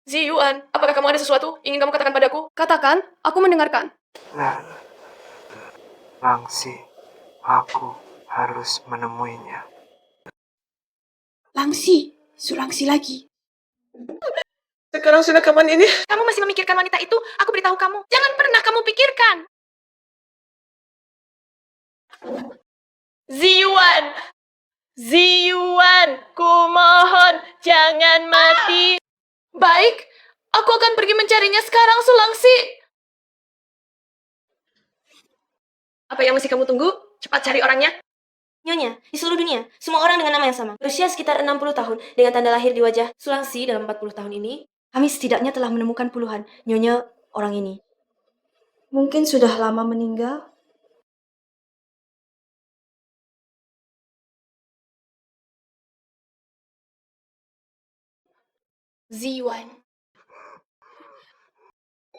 Ziyuan, apakah kamu ada sesuatu ingin kamu katakan padaku? Katakan, aku mendengarkan. Langsi, aku harus menemuinya. Langsi, Sulangsi lagi. Sekarang sudah kapan ini? Kamu masih memikirkan wanita itu? Aku beritahu kamu, jangan pernah kamu pikirkan. Ziyuan, Ziyuan, kumohon jangan mati. Baik, aku akan pergi mencarinya sekarang, Sulangsi. Apa yang masih kamu tunggu? Cepat cari orangnya. Nyonya, di seluruh dunia, semua orang dengan nama yang sama. Berusia sekitar 60 tahun, dengan tanda lahir di wajah Sulangsi dalam 40 tahun ini, kami setidaknya telah menemukan puluhan nyonya orang ini. Mungkin sudah lama meninggal. Ziyuan.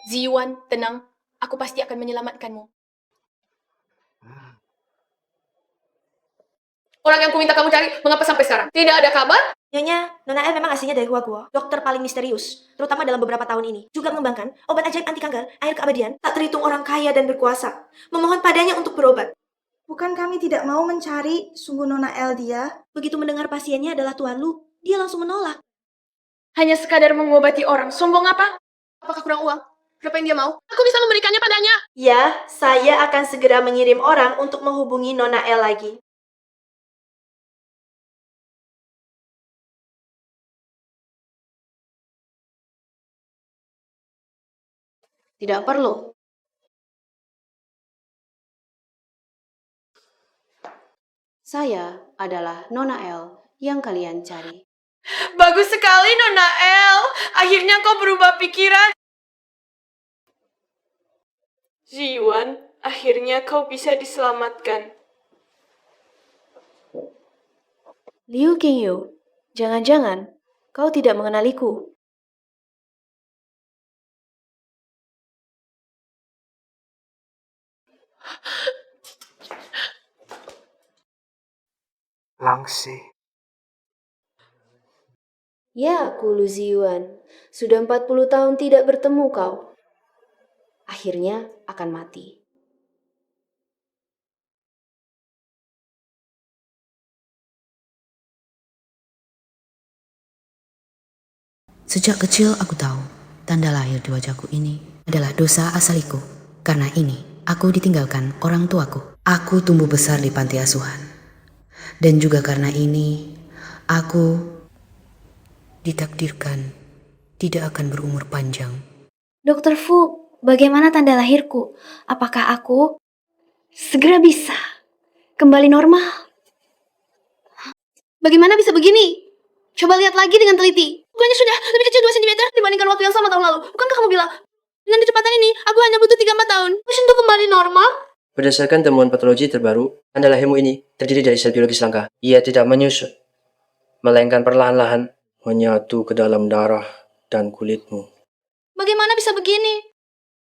Ziyuan, tenang. Aku pasti akan menyelamatkanmu. Orang yang kuminta kamu cari, mengapa sampai sekarang? Tidak ada kabar? Nyonya, Nona El memang aslinya dari Huaguo, dokter paling misterius, terutama dalam beberapa tahun ini. Juga mengembangkan obat ajaib anti kanker, air keabadian, tak terhitung orang kaya dan berkuasa. Memohon padanya untuk berobat. Bukan kami tidak mau mencari sungguh Nona El dia. Begitu mendengar pasiennya adalah Tuan Lu, dia langsung menolak. Hanya sekadar mengobati orang. Sombong apa? Apakah kurang uang? Berapa yang dia mau? Aku bisa memberikannya padanya. Ya, saya akan segera mengirim orang untuk menghubungi Nona El lagi. Tidak perlu. Saya adalah Nona El yang kalian cari. Bagus sekali, Nona El. Akhirnya kau berubah pikiran. Ziyuan, akhirnya kau bisa diselamatkan. Liu Qingyu, jangan-jangan kau tidak mengenaliku. Langsi, Ya, aku Lu Ziyuan. Sudah 40 tahun tidak bertemu kau. Akhirnya akan mati. Sejak kecil aku tahu, tanda lahir di wajahku ini adalah dosa asaliku. Karena ini, aku ditinggalkan orang tuaku. Aku tumbuh besar di panti asuhan. Dan juga karena ini, aku ditakdirkan tidak akan berumur panjang. Dokter Fu, bagaimana tanda lahirku? Apakah aku segera bisa kembali normal? Bagaimana bisa begini? Coba lihat lagi dengan teliti. Bukannya sudah lebih kecil 2 cm dibandingkan waktu yang sama tahun lalu. Bukankah kamu bilang, dengan kecepatan ini, aku hanya butuh 3-4 tahun. Terus untuk kembali normal? Berdasarkan temuan patologi terbaru, tanda lahirmu ini terdiri dari sel biologis langka. Ia tidak menyusut, melainkan perlahan-lahan menyatu ke dalam darah dan kulitmu. Bagaimana bisa begini?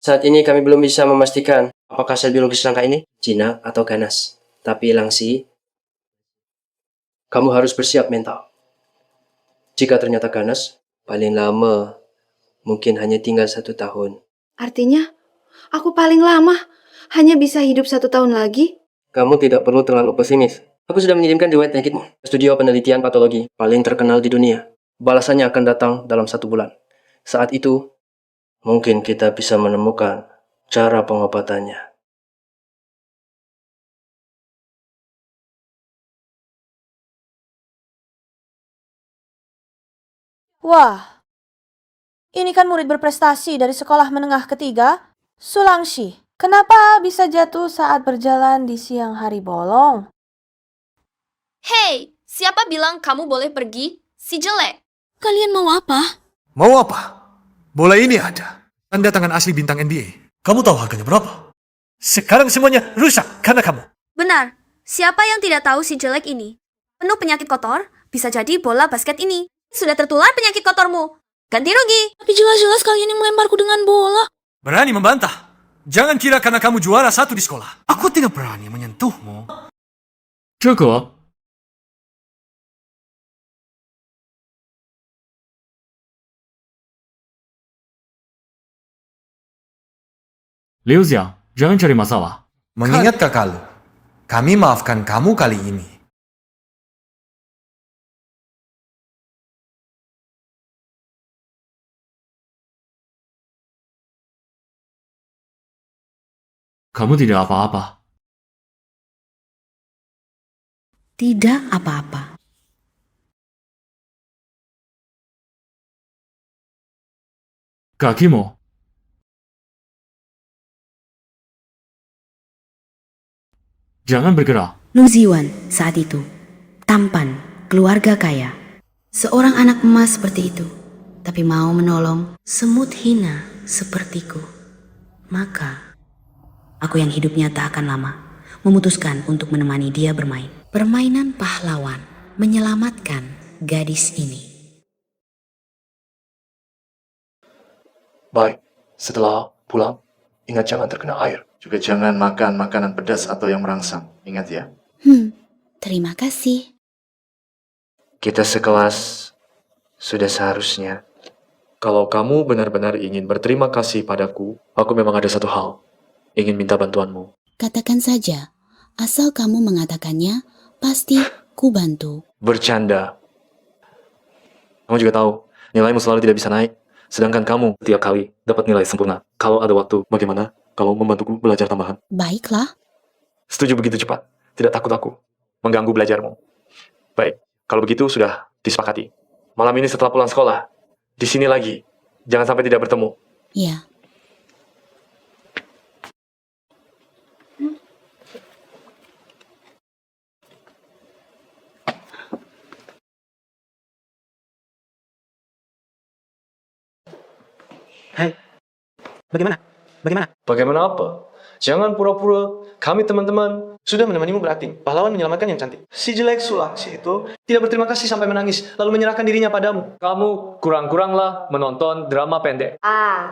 Saat ini kami belum bisa memastikan apakah sel biologis langka ini jinak atau ganas. Tapi Langsi, kamu harus bersiap mental. Jika ternyata ganas, paling lama mungkin hanya tinggal 1 tahun. Artinya, aku paling lama hanya bisa hidup 1 tahun lagi? Kamu tidak perlu terlalu pesimis. Aku sudah mengirimkan riwayat penyakitmu ke studio penelitian patologi paling terkenal di dunia. Balasannya akan datang dalam 1 bulan. Saat itu, mungkin kita bisa menemukan cara pengobatannya. Wah, ini kan murid berprestasi dari sekolah menengah ketiga, Sulangsi. Kenapa bisa jatuh saat berjalan di siang hari bolong? Hei, siapa bilang kamu boleh pergi? Si jelek. Kalian mau apa? Mau apa? Bola ini ada. Tanda tangan asli bintang NBA. Kamu tahu harganya berapa? Sekarang semuanya rusak karena kamu. Benar, siapa yang tidak tahu si jelek ini? Penuh penyakit kotor, bisa jadi bola basket ini sudah tertular penyakit kotormu. Ganti rugi. Tapi jelas-jelas kalian yang melemparku dengan bola. Berani membantah. Jangan kira karena kamu juara 1 di sekolah. Aku tidak berani menyentuhmu. 这个 Liu Xiang, jangan cari masalah. Mengingat kakak lu, kami maafkan kamu kali ini. Kamu tidak apa-apa. Tidak apa-apa. Kakimu. Jangan bergerak. Lu Ziwan saat itu tampan, keluarga kaya. Seorang anak emas seperti itu, tapi mau menolong semut hina sepertiku. Maka, aku yang hidupnya tak akan lama, memutuskan untuk menemani dia bermain. Permainan pahlawan menyelamatkan gadis ini. Baik, setelah pulang, ingat jangan terkena air. Juga jangan makan makanan pedas atau yang merangsang. Ingat ya. Terima kasih. Kita sekelas sudah seharusnya. Kalau kamu benar-benar ingin berterima kasih padaku, aku memang ada satu hal. Ingin minta bantuanmu. Katakan saja, asal kamu mengatakannya, pasti ku bantu. Bercanda. Kamu juga tahu, nilaimu selalu tidak bisa naik. Sedangkan kamu tiap kali dapat nilai sempurna. Kalau ada waktu, bagaimana kalau membantuku belajar tambahan? Baiklah. Setuju begitu cepat. Tidak takut aku mengganggu belajarmu. Baik, kalau begitu sudah disepakati. Malam ini setelah pulang sekolah, di sini lagi. Jangan sampai tidak bertemu. Ya. Hai, bagaimana? Bagaimana apa? Jangan pura-pura. Kami teman-teman Sudah menemanimu berakting. Pahlawan menyelamatkan yang cantik. Si jelek Sulangsi itu tidak berterima kasih sampai menangis, lalu menyerahkan dirinya padamu. kamu kurang-kuranglah menonton drama pendek.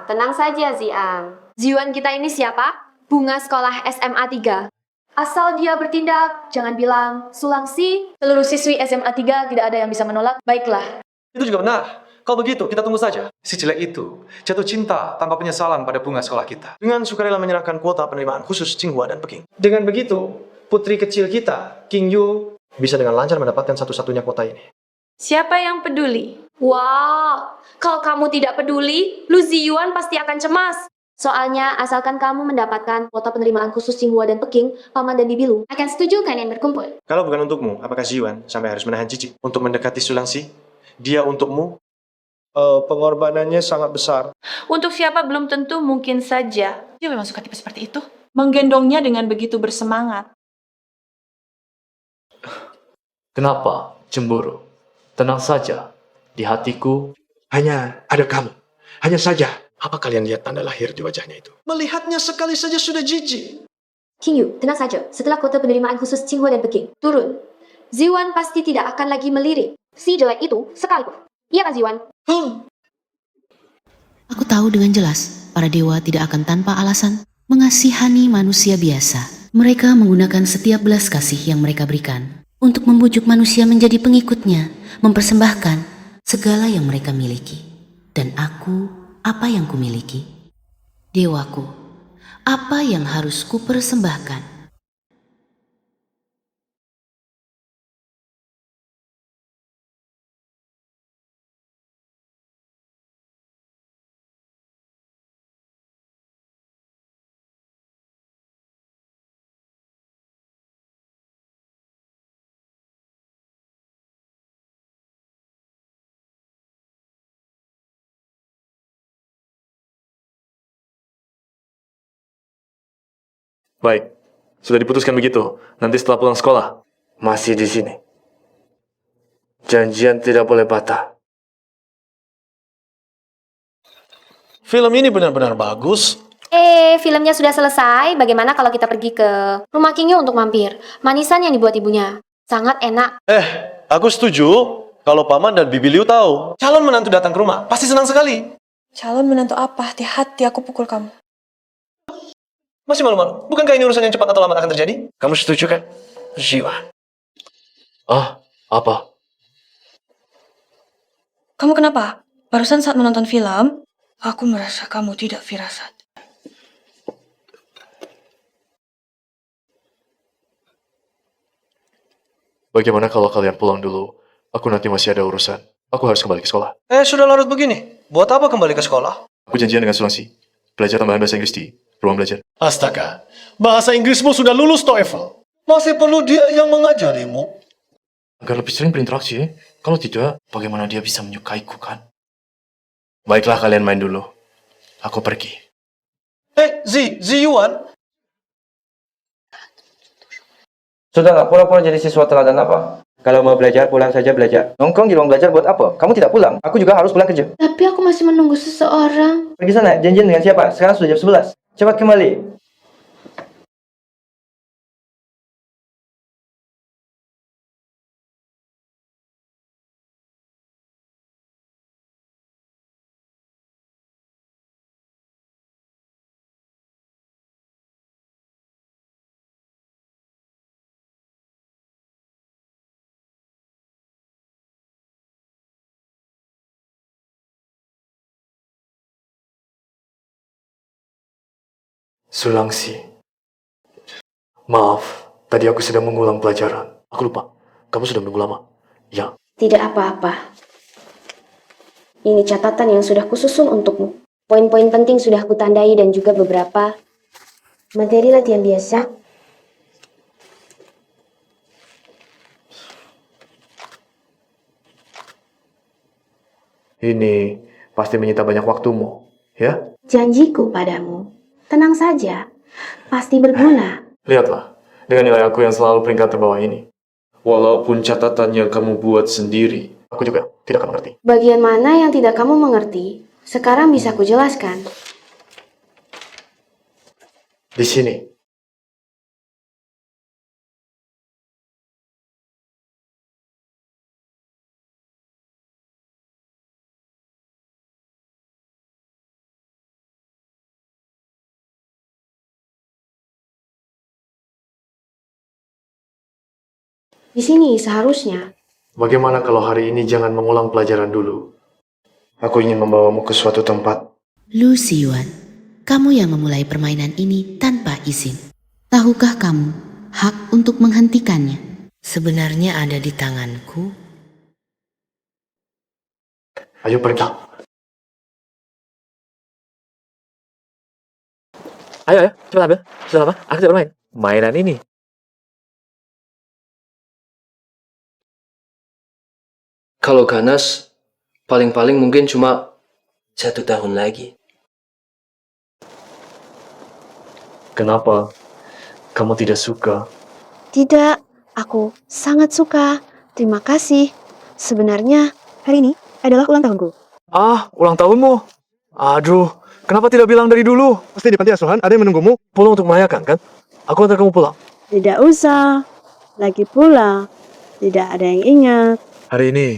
Tenang saja Zian. Ziwan kita ini siapa? Bunga sekolah SMA 3. Asal dia bertindak, jangan bilang Sulangsi. Seluruh siswi SMA 3 tidak ada yang bisa menolak. Baiklah. Itu juga benar. Kalau begitu, kita tunggu saja. Si jelek itu jatuh cinta tanpa penyesalan pada bunga sekolah kita. Dengan sukarela menyerahkan kuota penerimaan khusus Tsinghua dan Peking. Dengan begitu, putri kecil kita, King Yu, bisa dengan lancar mendapatkan satu-satunya kuota ini. Siapa yang peduli? Wow, kalau kamu tidak peduli, Lu Ziyuan pasti akan cemas. Soalnya, asalkan kamu mendapatkan kuota penerimaan khusus Tsinghua dan Peking, Paman dan Bibi Lu akan setuju kalian berkumpul. Kalau bukan untukmu, apakah Ziyuan sampai harus menahan Cici untuk mendekati Sulangsi? Dia untukmu, pengorbanannya sangat besar. Untuk siapa belum tentu, mungkin saja. Dia memang suka tipe seperti itu. Menggendongnya dengan begitu bersemangat. Kenapa cemburu? Tenang saja. Di hatiku, Hanya ada kamu. Hanya saja. Apa kalian lihat tanda lahir di wajahnya itu? Melihatnya sekali saja sudah jijik. King Yu, tenang saja. Setelah kuota penerimaan khusus Tsinghua dan Peking turun, Ziyuan pasti tidak akan lagi melirik si jelek itu sekalipun. Iya kan Ziyuan? Aku tahu dengan jelas, para dewa tidak akan tanpa alasan mengasihani manusia biasa. Mereka menggunakan setiap belas kasih yang mereka berikan untuk membujuk manusia menjadi pengikutnya, mempersembahkan segala yang mereka miliki. Dan aku, apa yang kumiliki? Dewaku, apa yang harus kupersembahkan? baik. Sudah diputuskan begitu. Nanti setelah pulang sekolah, masih di sini. Janjian tidak boleh patah. Film ini benar-benar bagus. Filmnya sudah selesai. Bagaimana kalau kita pergi ke rumah King Yu untuk mampir? Manisan yang dibuat ibunya. Sangat enak. Aku setuju kalau Paman dan Bibi Liu tahu. Calon menantu datang ke rumah, pasti senang sekali. Calon menantu apa? Hati-hati aku pukul kamu. Masih malu-malu? Bukankah ini urusan yang cepat atau lambat akan terjadi? Kamu setuju kan? Jiwa. Apa? Kamu kenapa? Barusan saat menonton film, aku merasa kamu tidak firasat. Bagaimana kalau kalian pulang dulu? Aku nanti masih ada urusan. Aku harus kembali ke sekolah. Sudah larut begini. Buat apa kembali ke sekolah? Aku janjian dengan Sulangsi. Belajar tambahan bahasa Inggris di ruang belajar. Astaga, bahasa Inggrismu sudah lulus TOEFL. Masih perlu dia yang mengajarimu. Agar lebih sering berinteraksi. Kalau tidak, bagaimana dia bisa menyukaiku kan? Baiklah kalian main dulu. Aku pergi. Ziyuan. Sudahlah, pura-pura jadi siswa teladan apa? Kalau mau belajar, pulang saja belajar. Nongkrong di ruang belajar buat apa? Kamu tidak pulang. Aku juga harus pulang kerja. Tapi aku masih menunggu seseorang. Pergi sana, janjian dengan siapa? Sekarang sudah jam 11. Cepat kembali. Sulangsi. Maaf, tadi aku sedang mengulang pelajaran. Aku lupa, kamu sudah menunggu lama. Ya. Tidak apa-apa. Ini catatan yang sudah kususun untukmu. Poin-poin penting sudah kutandai dan juga beberapa materi latihan biasa. Ini pasti menyita banyak waktumu, ya? Janjiku padamu, tenang saja, pasti berguna. Lihatlah, dengan nilai aku yang selalu peringkat terbawah ini. Walaupun catatan yang kamu buat sendiri, aku juga tidak akan mengerti. Bagian mana yang tidak kamu mengerti, sekarang bisa kujelaskan. Di sini. Di sini seharusnya. Bagaimana kalau hari ini jangan mengulang pelajaran dulu? Aku ingin membawamu ke suatu tempat. Lu Ziyuan, kamu yang memulai permainan ini tanpa izin. Tahukah kamu hak untuk menghentikannya sebenarnya ada di tanganku? Ayo pergi. Ayo, cepat ambil. Sudah lama, aku tidak bermain. Mainan ini. Kalau ganas, paling-paling mungkin cuma 1 tahun lagi. Kenapa? Kamu tidak suka? Tidak, aku sangat suka. Terima kasih. Sebenarnya, hari ini adalah ulang tahunku. Ulang tahunmu? Aduh, kenapa tidak bilang dari dulu? Pasti di panti asuhan ada yang menunggumu. Pulang untuk merayakan, kan? Aku antar kamu pulang. Tidak usah. Lagi pula, tidak ada yang ingat. Hari ini,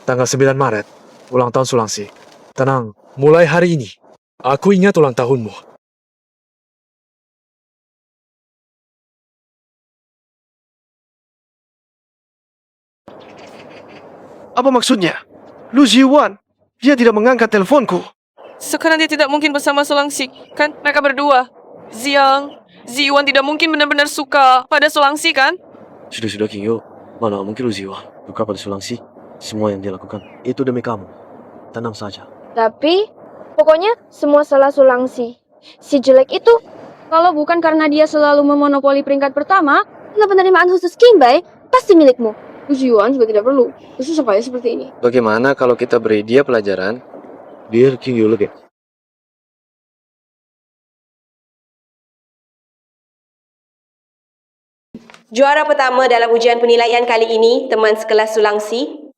tanggal 9 Maret, ulang tahun Sulangsi. Tenang, mulai hari ini, aku ingat ulang tahunmu. Apa maksudnya? Lu Ziyuan, dia tidak mengangkat teleponku. Sekarang dia tidak mungkin bersama Sulangsi, kan? Mereka berdua. Ziyuan tidak mungkin benar-benar suka pada Sulangsi, kan? Sudah Kingyo. Mana mungkin lu Ziwa suka pada Sulangsi? Semua yang dia lakukan itu demi kamu. Tenang saja. Tapi, pokoknya semua salah Sulangsi. Si jelek itu, kalau bukan karena dia selalu memonopoli peringkat pertama, dengan penerimaan khusus Kingbei, pasti milikmu. Ziyuan juga tidak perlu. Khusus supaya seperti ini. Bagaimana kalau kita beri dia pelajaran biar Kingyo lebih? Juara pertama dalam ujian penilaian kali ini, teman sekelas Sulangsi.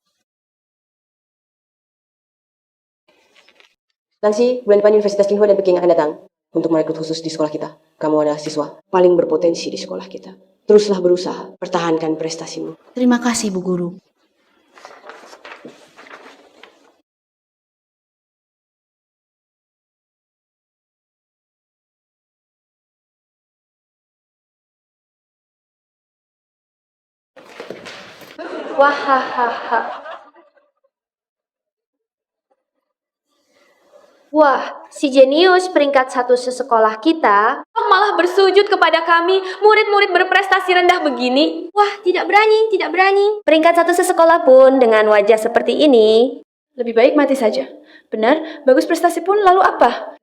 Sulangsi, bulan depan Universitas Tsinghua dan Peking akan datang untuk merekrut khusus di sekolah kita. Kamu adalah siswa paling berpotensi di sekolah kita. Teruslah berusaha, pertahankan prestasimu. Terima kasih, Bu Guru. Wahahaha. Wah, si jenius peringkat 1 sesekolah kita malah bersujud kepada kami, murid-murid berprestasi rendah begini. Wah, tidak berani, tidak berani. Peringkat 1 sesekolah pun dengan wajah seperti ini. Lebih baik mati saja. Benar, bagus prestasi pun lalu apa?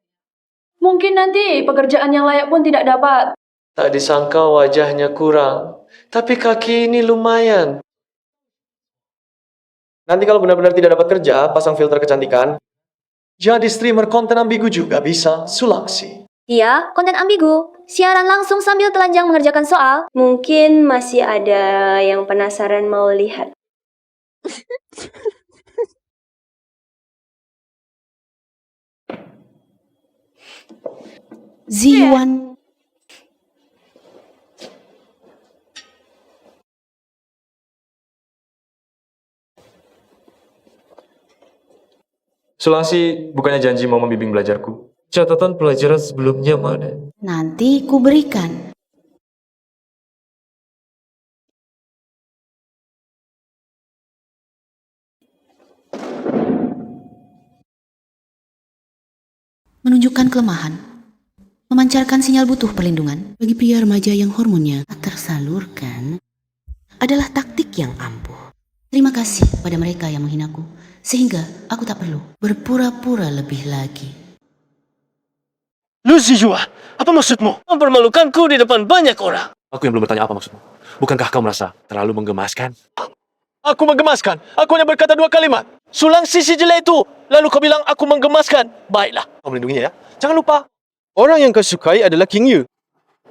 Mungkin nanti pekerjaan yang layak pun tidak dapat. Tak disangka wajahnya kurang, tapi kaki ini lumayan. Nanti kalau benar-benar tidak dapat kerja, pasang filter kecantikan. Jadi streamer konten ambigu juga bisa, Sulangsi. Iya, konten ambigu. Siaran langsung sambil telanjang mengerjakan soal. Mungkin masih ada yang penasaran mau lihat. Ziwan. Sulangsi bukannya janji mau membimbing belajarku. Catatan pelajaran sebelumnya mana? Nanti ku berikan. Menunjukkan kelemahan, memancarkan sinyal butuh perlindungan bagi pria remaja yang hormonnya tak tersalurkan adalah taktik yang ampuh. Terima kasih pada mereka yang menghinaku, sehingga aku tak perlu berpura-pura lebih lagi. Lu Zijua, apa maksudmu? Mempermalukanku di depan banyak orang. Aku yang belum bertanya apa maksudmu. Bukankah kau merasa terlalu menggemaskan? Aku menggemaskan. Aku hanya berkata 2 kalimat. Sulangsi si jelek itu. Lalu kau bilang aku menggemaskan. Baiklah, kau melindunginya ya. Jangan lupa, orang yang kau sukai adalah King Yu.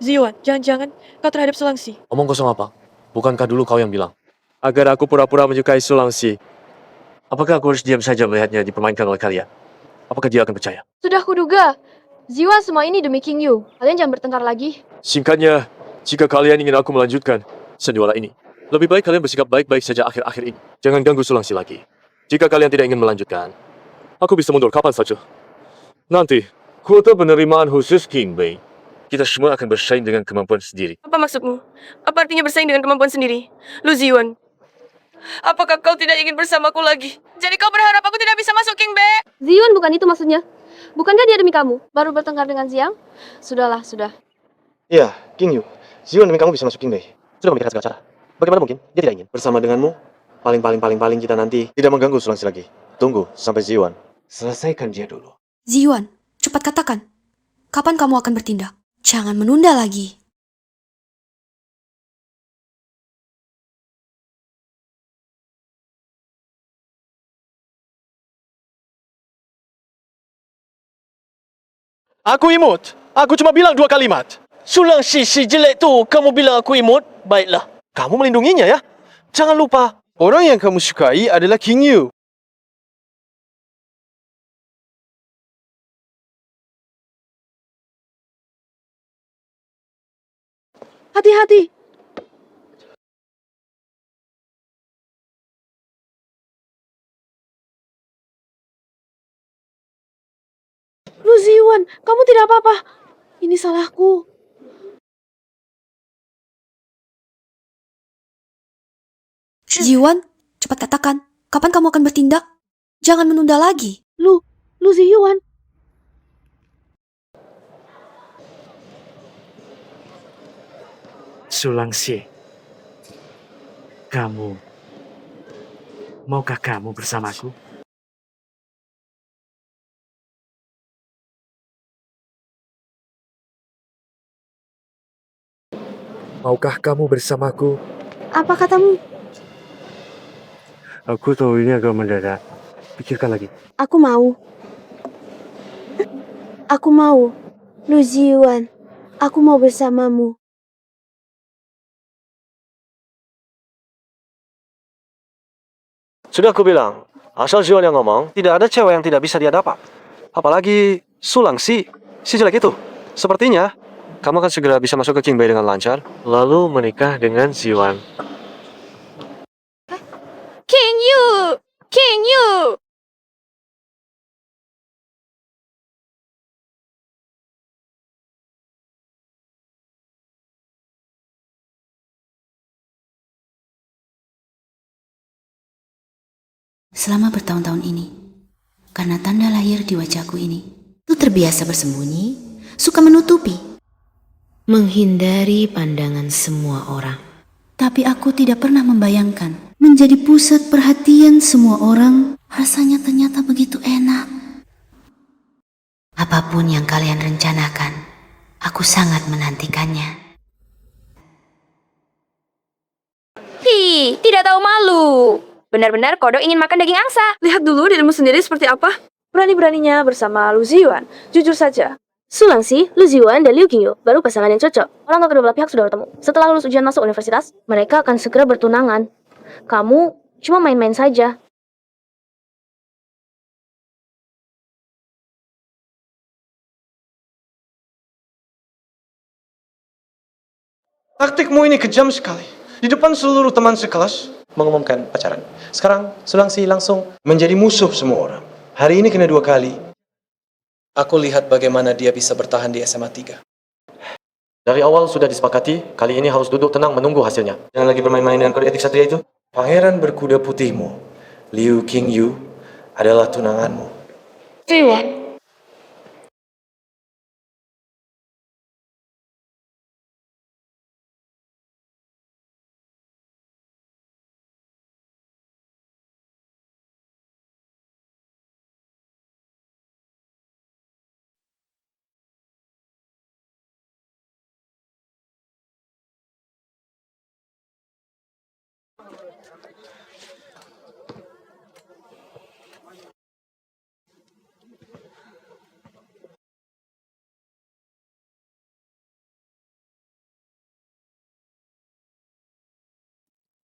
Ziwan, jangan-jangan kau terhadap Sulangsi. Omong kosong apa? Bukankah dulu kau yang bilang agar aku pura-pura menyukai Sulangsi? Apakah aku harus diam saja melihatnya dipermainkan oleh kalian? Apakah dia akan percaya? Sudah kuduga. Ziwan, semua ini demi King Yu. Kalian jangan bertengkar lagi. Singkatnya, jika kalian ingin aku melanjutkan sendiwara ini, lebih baik kalian bersikap baik-baik saja akhir-akhir ini. Jangan ganggu Sulangsi lagi. Jika kalian tidak ingin melanjutkan, aku bisa mundur kapan saja. Nanti, kuota penerimaan khusus King Bei. Kita semua akan bersaing dengan kemampuan sendiri. Apa maksudmu? Apa artinya bersaing dengan kemampuan sendiri? Lu Ziwan, apakah kau tidak ingin bersamaku lagi? Jadi kau berharap aku tidak bisa masuk King Be? Ziwan, bukan itu maksudnya. Bukankah dia demi kamu? Baru bertengkar dengan Ziang? Sudahlah, sudah. Ya, King Yu. Ziwan demi kamu bisa masuk King Bei. Sudah memikirkan segala cara. Bagaimana mungkin dia tidak ingin bersama denganmu? Paling kita nanti tidak mengganggu Sulangsi lagi. Tunggu sampai Ziwan selesaikan dia dulu. Ziwan, cepat katakan. Kapan kamu akan bertindak? Jangan menunda lagi. Aku imut. Aku cuma bilang 2 kalimat. Sulangsi si jelek tu, kamu bilang aku imut? Baiklah. Kamu melindunginya ya. Jangan lupa, orang yang kamu sukai adalah King Yu. Hati-hati. Lu Ziwan, kamu tidak apa-apa. Ini salahku. Ziwan, cepat katakan. Kapan kamu akan bertindak? Jangan menunda lagi. Lu Ziwan. Sulangsi, maukah kamu bersamaku? Maukah kamu bersamaku? Apa katamu? Aku tahu ini agak mendadak. Pikirkan lagi. Aku mau. Aku mau. Lu Ziwan, aku mau bersamamu. Sudah aku bilang, asal Ziwan yang ngomong, tidak ada cewek yang tidak bisa dia dapat. Apalagi Sulangsi, si jelek itu. Sepertinya, kamu akan segera bisa masuk ke King Bei dengan lancar, lalu menikah dengan Ziwan. King Yu! King Yu! Selama bertahun-tahun ini, karena tanda lahir di wajahku ini. Itu terbiasa bersembunyi, suka menutupi, menghindari pandangan semua orang. Tapi aku tidak pernah membayangkan menjadi pusat perhatian semua orang. Rasanya ternyata begitu enak. Apapun yang kalian rencanakan, aku sangat menantikannya. Hi, tidak tahu malu. Benar-benar kodok ingin makan daging angsa. Lihat dulu dirimu sendiri seperti apa. Berani-beraninya bersama Lu Ziyuan. Jujur saja. Sulangsi, Lu Ziyuan, dan Liu Qingyu baru pasangan yang cocok. Orang tua kedua belah pihak sudah bertemu. Setelah lulus ujian masuk universitas, mereka akan segera bertunangan. Kamu cuma main-main saja. Taktikmu ini kejam sekali. Di depan seluruh teman sekelas, mengumumkan pacaran. Sekarang, Sulangsi langsung menjadi musuh semua orang. Hari ini kena 2 kali. Aku lihat bagaimana dia bisa bertahan di SMA 3. Dari awal sudah disepakati, kali ini harus duduk tenang menunggu hasilnya. Jangan lagi bermain-main dengan kode etik satria itu. Pangeran berkuda putihmu, Liu Qingyu, adalah tunanganmu. Ziyuan.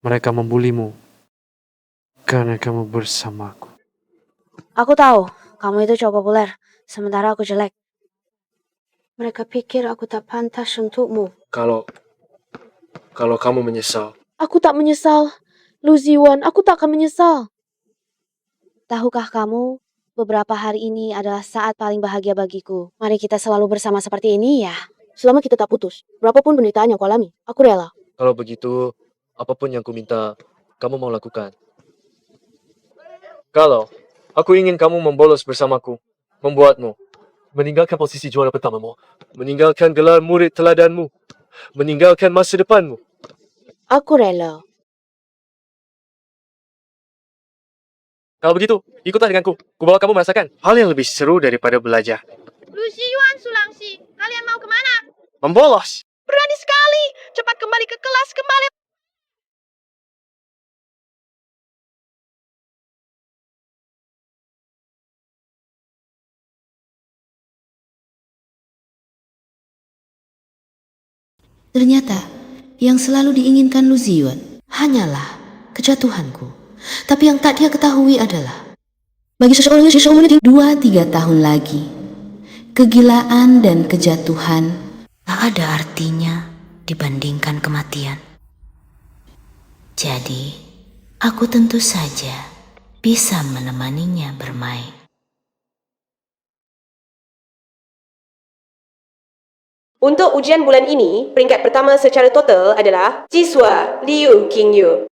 Mereka membulimu karena kamu bersamaku. Aku tahu, kamu itu cowok populer, sementara aku jelek. Mereka pikir aku tak pantas untukmu. Kalau kamu menyesal, Aku tak menyesal. Lu Ziyuan, aku tak akan menyesal. Tahukah kamu, beberapa hari ini adalah saat paling bahagia bagiku. Mari kita selalu bersama seperti ini ya. Selama kita tak putus, berapapun penderitaan yang kau alami, aku rela. kalau begitu, apapun yang ku minta, kamu mau lakukan. Kalau aku ingin kamu membolos bersamaku, membuatmu meninggalkan posisi juara pertamamu, meninggalkan gelar murid teladanmu, meninggalkan masa depanmu. Aku rela. Kalau begitu, ikutlah denganku. Ku bawa kamu merasakan hal yang lebih seru daripada belajar. Lu Ziyuan, Sulangsi, kalian mau kemana? Membolos! Berani sekali. Cepat kembali ke kelas, kembali. Ternyata, yang selalu diinginkan Lu Ziyuan hanyalah kejatuhanku. Tapi yang tak dia ketahui adalah, bagi seseorang yang seumurnya 2-3 tahun lagi, kegilaan dan kejatuhan tak ada artinya dibandingkan kematian. Jadi, aku tentu saja bisa menemaninya bermain. Untuk ujian bulan ini, peringkat pertama secara total adalah siswa Liu Qingyu.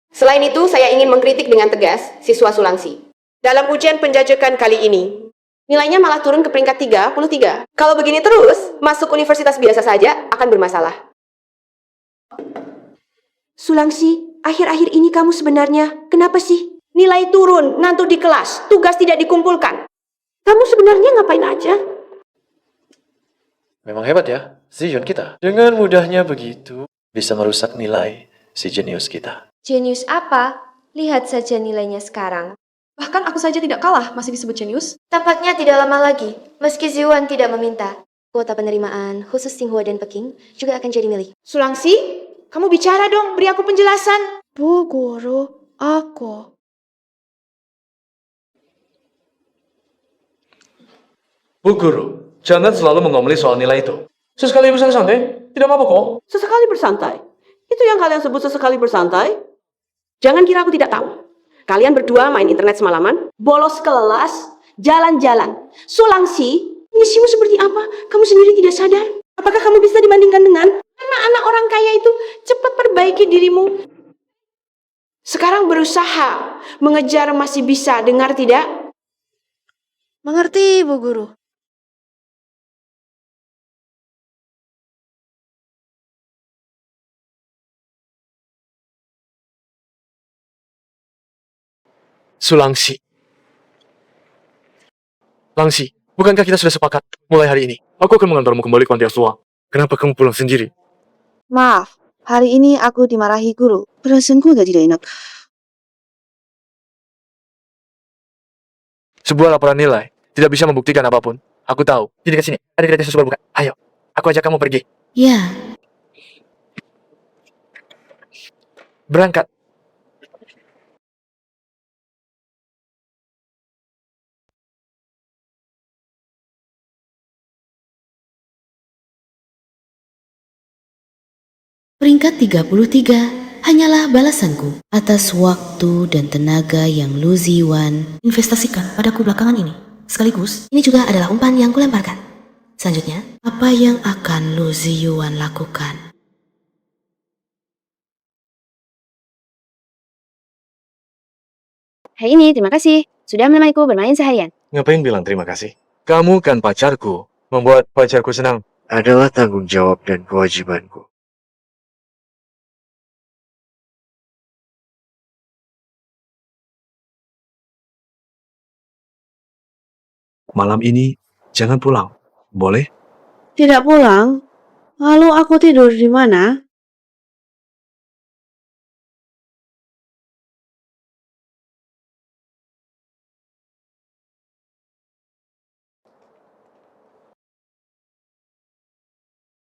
Selain itu, saya ingin mengkritik dengan tegas siswa Sulangsi. Dalam ujian penjajakan kali ini, nilainya malah turun ke peringkat 33. Kalau begini terus, masuk universitas biasa saja akan bermasalah. Sulangsi, akhir-akhir ini kamu sebenarnya kenapa sih? Nilai turun, ngantuk di kelas, tugas tidak dikumpulkan. Kamu sebenarnya ngapain aja? Memang hebat ya, Ziyuan kita. Dengan mudahnya begitu, bisa merusak nilai si jenius kita. Jenius apa? Lihat saja nilainya sekarang. Bahkan aku saja tidak kalah, masih disebut jenius. Tampaknya tidak lama lagi, meski Ziyuan tidak meminta, kuota penerimaan khusus Tsinghua dan Peking juga akan jadi milik. Sulangsi, kamu bicara dong, beri aku penjelasan. Bu Guru, aku. Bu Guru, jangan selalu mengomeli soal nilai itu. Sesekali bersantai, tidak apa-apa kok. Sesekali bersantai? Itu yang kalian sebut sesekali bersantai? Jangan kira aku tidak tahu. Kalian berdua main internet semalaman, bolos kelas, jalan-jalan. Sulangsi, misimu seperti apa? Kamu sendiri tidak sadar? Apakah kamu bisa dibandingkan dengan anak-anak orang kaya itu? Cepat perbaiki dirimu. Sekarang berusaha mengejar masih bisa, dengar tidak? Mengerti, Bu Guru. Sulangsi. Langsi, bukankah kita sudah sepakat mulai hari ini? Aku akan mengantarmu kembali ke panti asuhan. Kenapa kamu pulang sendiri? Maaf, hari ini aku dimarahi guru. Perasaanku agak tidak enak. Sebuah laporan nilai tidak bisa membuktikan apapun. Aku tahu. Jadi ke sini. Ada kereta sesuatu bukan? Ayo, aku ajak kamu pergi. Ya, Berangkat. peringkat 33 hanyalah balasanku atas waktu dan tenaga yang Lu Ziwan investasikan padaku belakangan ini. Sekaligus, ini juga adalah umpan yang kulemparkan. Selanjutnya, apa yang akan Lu Ziwan lakukan? Hari ini terima kasih sudah menemaniku bermain seharian. Ngapain bilang terima kasih? Kamu kan pacarku. Membuat pacarku senang Adalah tanggung jawab dan kewajibanku. Malam ini, jangan pulang. Boleh? Tidak pulang? Lalu aku tidur di mana?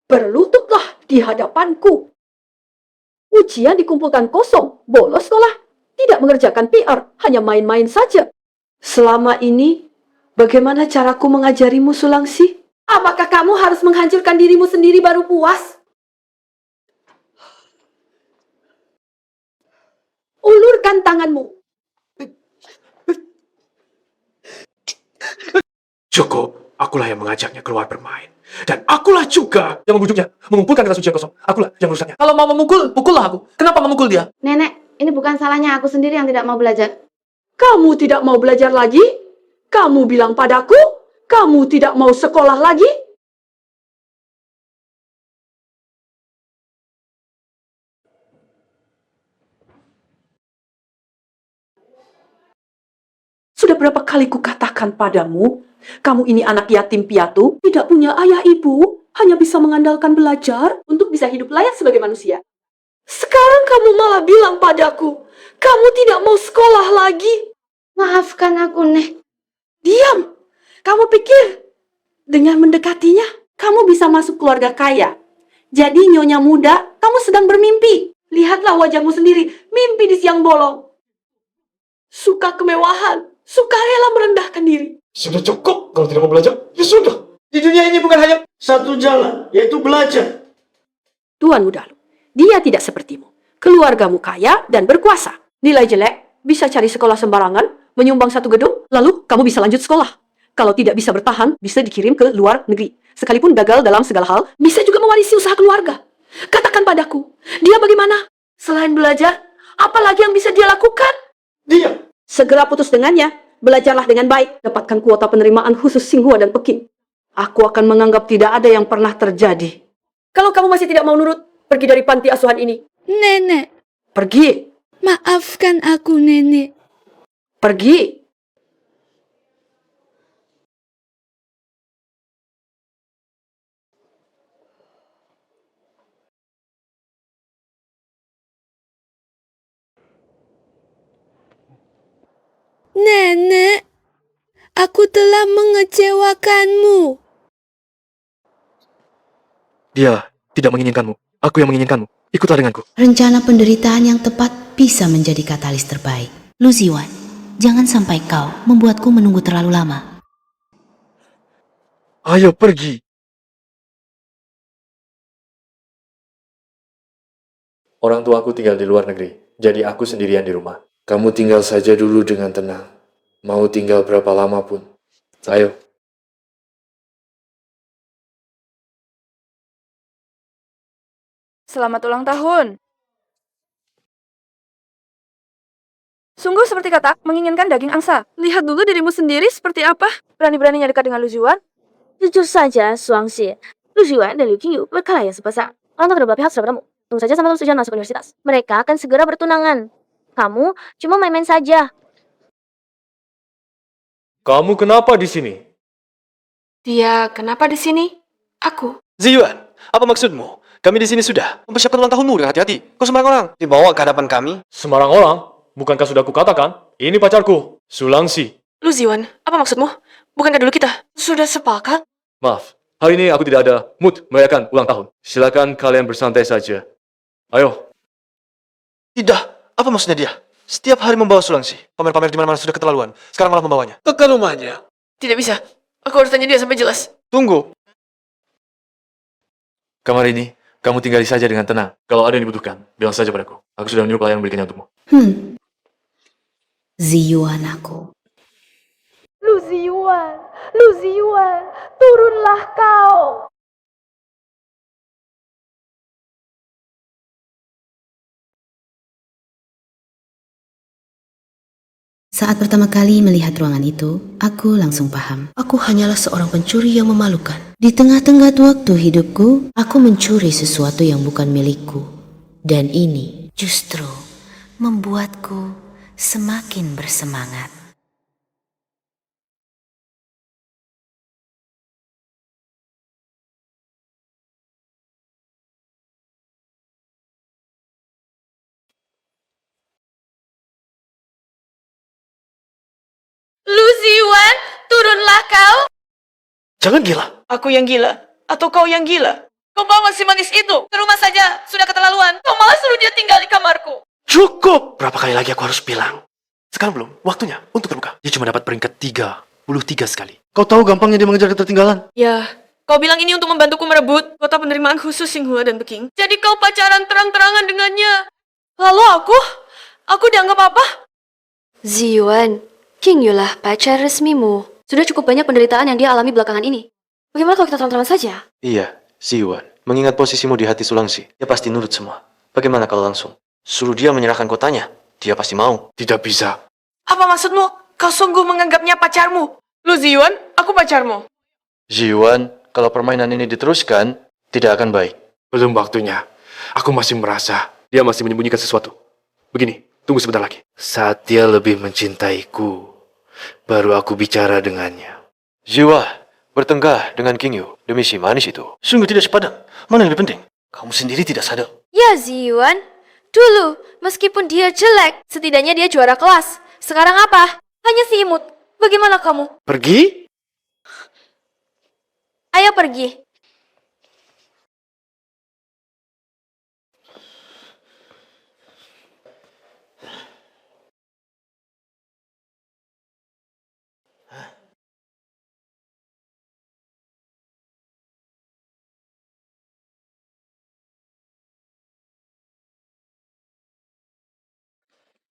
Berlututlah di hadapanku. Ujian dikumpulkan kosong, bolos sekolah, tidak mengerjakan PR, hanya main-main saja. Selama ini, bagaimana caraku mengajarimu, Sulangsi? Apakah kamu harus menghancurkan dirimu sendiri baru puas? Ulurkan tanganmu. Cukup, akulah yang mengajaknya keluar bermain. Dan akulah juga yang membujuknya, mengumpulkan kertas ujian kosong. Akulah yang merusaknya. Kalau mau memukul, pukullah aku. Kenapa memukul dia? Nenek, ini bukan salahnya aku sendiri yang tidak mau belajar. Kamu tidak mau belajar lagi? Kamu bilang padaku, kamu tidak mau sekolah lagi? Sudah berapa kali kukatakan padamu, kamu ini anak yatim piatu, tidak punya ayah ibu, hanya bisa mengandalkan belajar untuk bisa hidup layak sebagai manusia. Sekarang kamu malah bilang padaku, kamu tidak mau sekolah lagi. Maafkan aku, Nek. Diam! Kamu pikir dengan mendekatinya, kamu bisa masuk keluarga kaya. Jadi nyonya muda, kamu sedang bermimpi. Lihatlah wajahmu sendiri, mimpi di siang bolong. Suka kemewahan, suka rela merendahkan diri. Sudah cukup. Kalau tidak mau belajar, ya sudah. Di dunia ini bukan hanya satu jalan, yaitu belajar. Tuan Mudalu, dia tidak sepertimu. Keluargamu kaya dan berkuasa. Nilai jelek, bisa cari sekolah sembarangan, menyumbang satu gedung, lalu kamu bisa lanjut sekolah. Kalau tidak bisa bertahan, bisa dikirim ke luar negeri. Sekalipun gagal dalam segala hal, bisa juga mewarisi usaha keluarga. Katakan padaku, dia bagaimana? Selain belajar, apa lagi yang bisa dia lakukan? Dia. Segera putus dengannya. Belajarlah dengan baik. Dapatkan kuota penerimaan khusus Singhua dan Peking. Aku akan menganggap tidak ada yang pernah terjadi. Kalau kamu masih tidak mau nurut, pergi dari panti asuhan ini. Nenek, Pergi. maafkan aku, Nenek. Pergi. Nenek, aku telah mengecewakanmu. Dia tidak menginginkanmu. Aku yang menginginkanmu. Ikutlah denganku. Rencana penderitaan yang tepat bisa menjadi katalis terbaik. Lu Ziwan, jangan sampai kau membuatku menunggu terlalu lama. Ayo pergi. Orang tuaku tinggal di luar negeri, jadi aku sendirian di rumah. Kamu tinggal saja dulu dengan tenang. Mau tinggal berapa lama pun. Ayo. Selamat ulang tahun. Sungguh seperti katak menginginkan daging angsa. Lihat dulu dirimu sendiri seperti apa. Berani-beraninya dekat dengan Lu Ziwan. Jujur saja, Suangxi. Lu Ziwan dan Liu Qingyu berkelahi sepasang. Orang tua kedua belah pihak sudah bertemu. Tunggu saja sampai lulus ujian masuk universitas. Mereka akan segera bertunangan. Kamu cuma main-main saja. Kamu kenapa di sini? Dia kenapa di sini? Aku. Ziyuan, apa maksudmu? Kami di sini sudah mempersiapkan ulang tahunmu dengan hati-hati. Kau sembarang orang dibawa ke hadapan kami. Sembarang orang? Bukankah sudah kukatakan? Ini pacarku, Sulangsi. Lu Ziwan, apa maksudmu? Bukankah dulu kita sudah sepakat? Maaf, hari ini aku tidak ada mood merayakan ulang tahun. Silakan kalian bersantai saja. Ayo. Tidak, apa maksudnya dia? Setiap hari membawa Sulangsi. Pamer-pamer di mana-mana sudah keterlaluan. Sekarang malah membawanya. Ke rumahnya. Tidak bisa. Aku harus tanya dia sampai jelas. Tunggu. Kamar ini, kamu tinggali saja dengan tenang. Kalau ada yang dibutuhkan, bilang saja padaku. Aku sudah menyuruh pelayan memberikannya untukmu. Ziyuan aku. Lu Ziwan, turunlah kau. Saat pertama kali melihat ruangan itu, aku langsung paham. Aku hanyalah seorang pencuri yang memalukan. Di tengah-tengah waktu hidupku, aku mencuri sesuatu yang bukan milikku. Dan ini justru membuatku semakin bersemangat. Lu Ziwan, turunlah kau. Jangan gila. Aku yang gila? Atau kau yang gila? Kau bawa si manis itu ke rumah saja. Sudah keterlaluan. Kau malah suruh dia tinggal di kamarku. Cukup! Berapa kali lagi aku harus bilang? Sekarang belum. Waktunya untuk terbuka. Dia cuma dapat peringkat 33 sekali. Kau tahu gampangnya dia mengejar ketertinggalan? Ya, kau bilang ini untuk membantuku merebut kota penerimaan khusus Xinghua dan Peking. Jadi kau pacaran terang-terangan dengannya. Lalu aku dianggap apa? Ziyuan, Qingyu lah pacar resmimu. Sudah cukup banyak penderitaan yang dia alami belakangan ini. Bagaimana kalau kita terang-terangan saja? Iya, Ziyuan. Mengingat posisimu di hati Sulangsi, dia pasti nurut semua. Bagaimana kalau langsung suruh dia menyerahkan kotanya? Dia pasti mau. Tidak bisa. Apa maksudmu? Kau sungguh menganggapnya pacarmu? Lu Ziwan, aku pacarmu. Ziyuan, kalau permainan ini diteruskan, tidak akan baik. Belum waktunya. Aku masih merasa dia masih menyembunyikan sesuatu. Begini, tunggu sebentar lagi. Saat dia lebih mencintaiku, baru aku bicara dengannya. Jiwa, bertengkar dengan Qingyu demi si manis itu. Sungguh tidak sepadan. Mana yang lebih penting? Kamu sendiri tidak sadar. Ya Ziyuan, dulu meskipun dia jelek, setidaknya dia juara kelas. Sekarang apa? Hanya si imut. Bagaimana kamu? Pergi? Ayo pergi.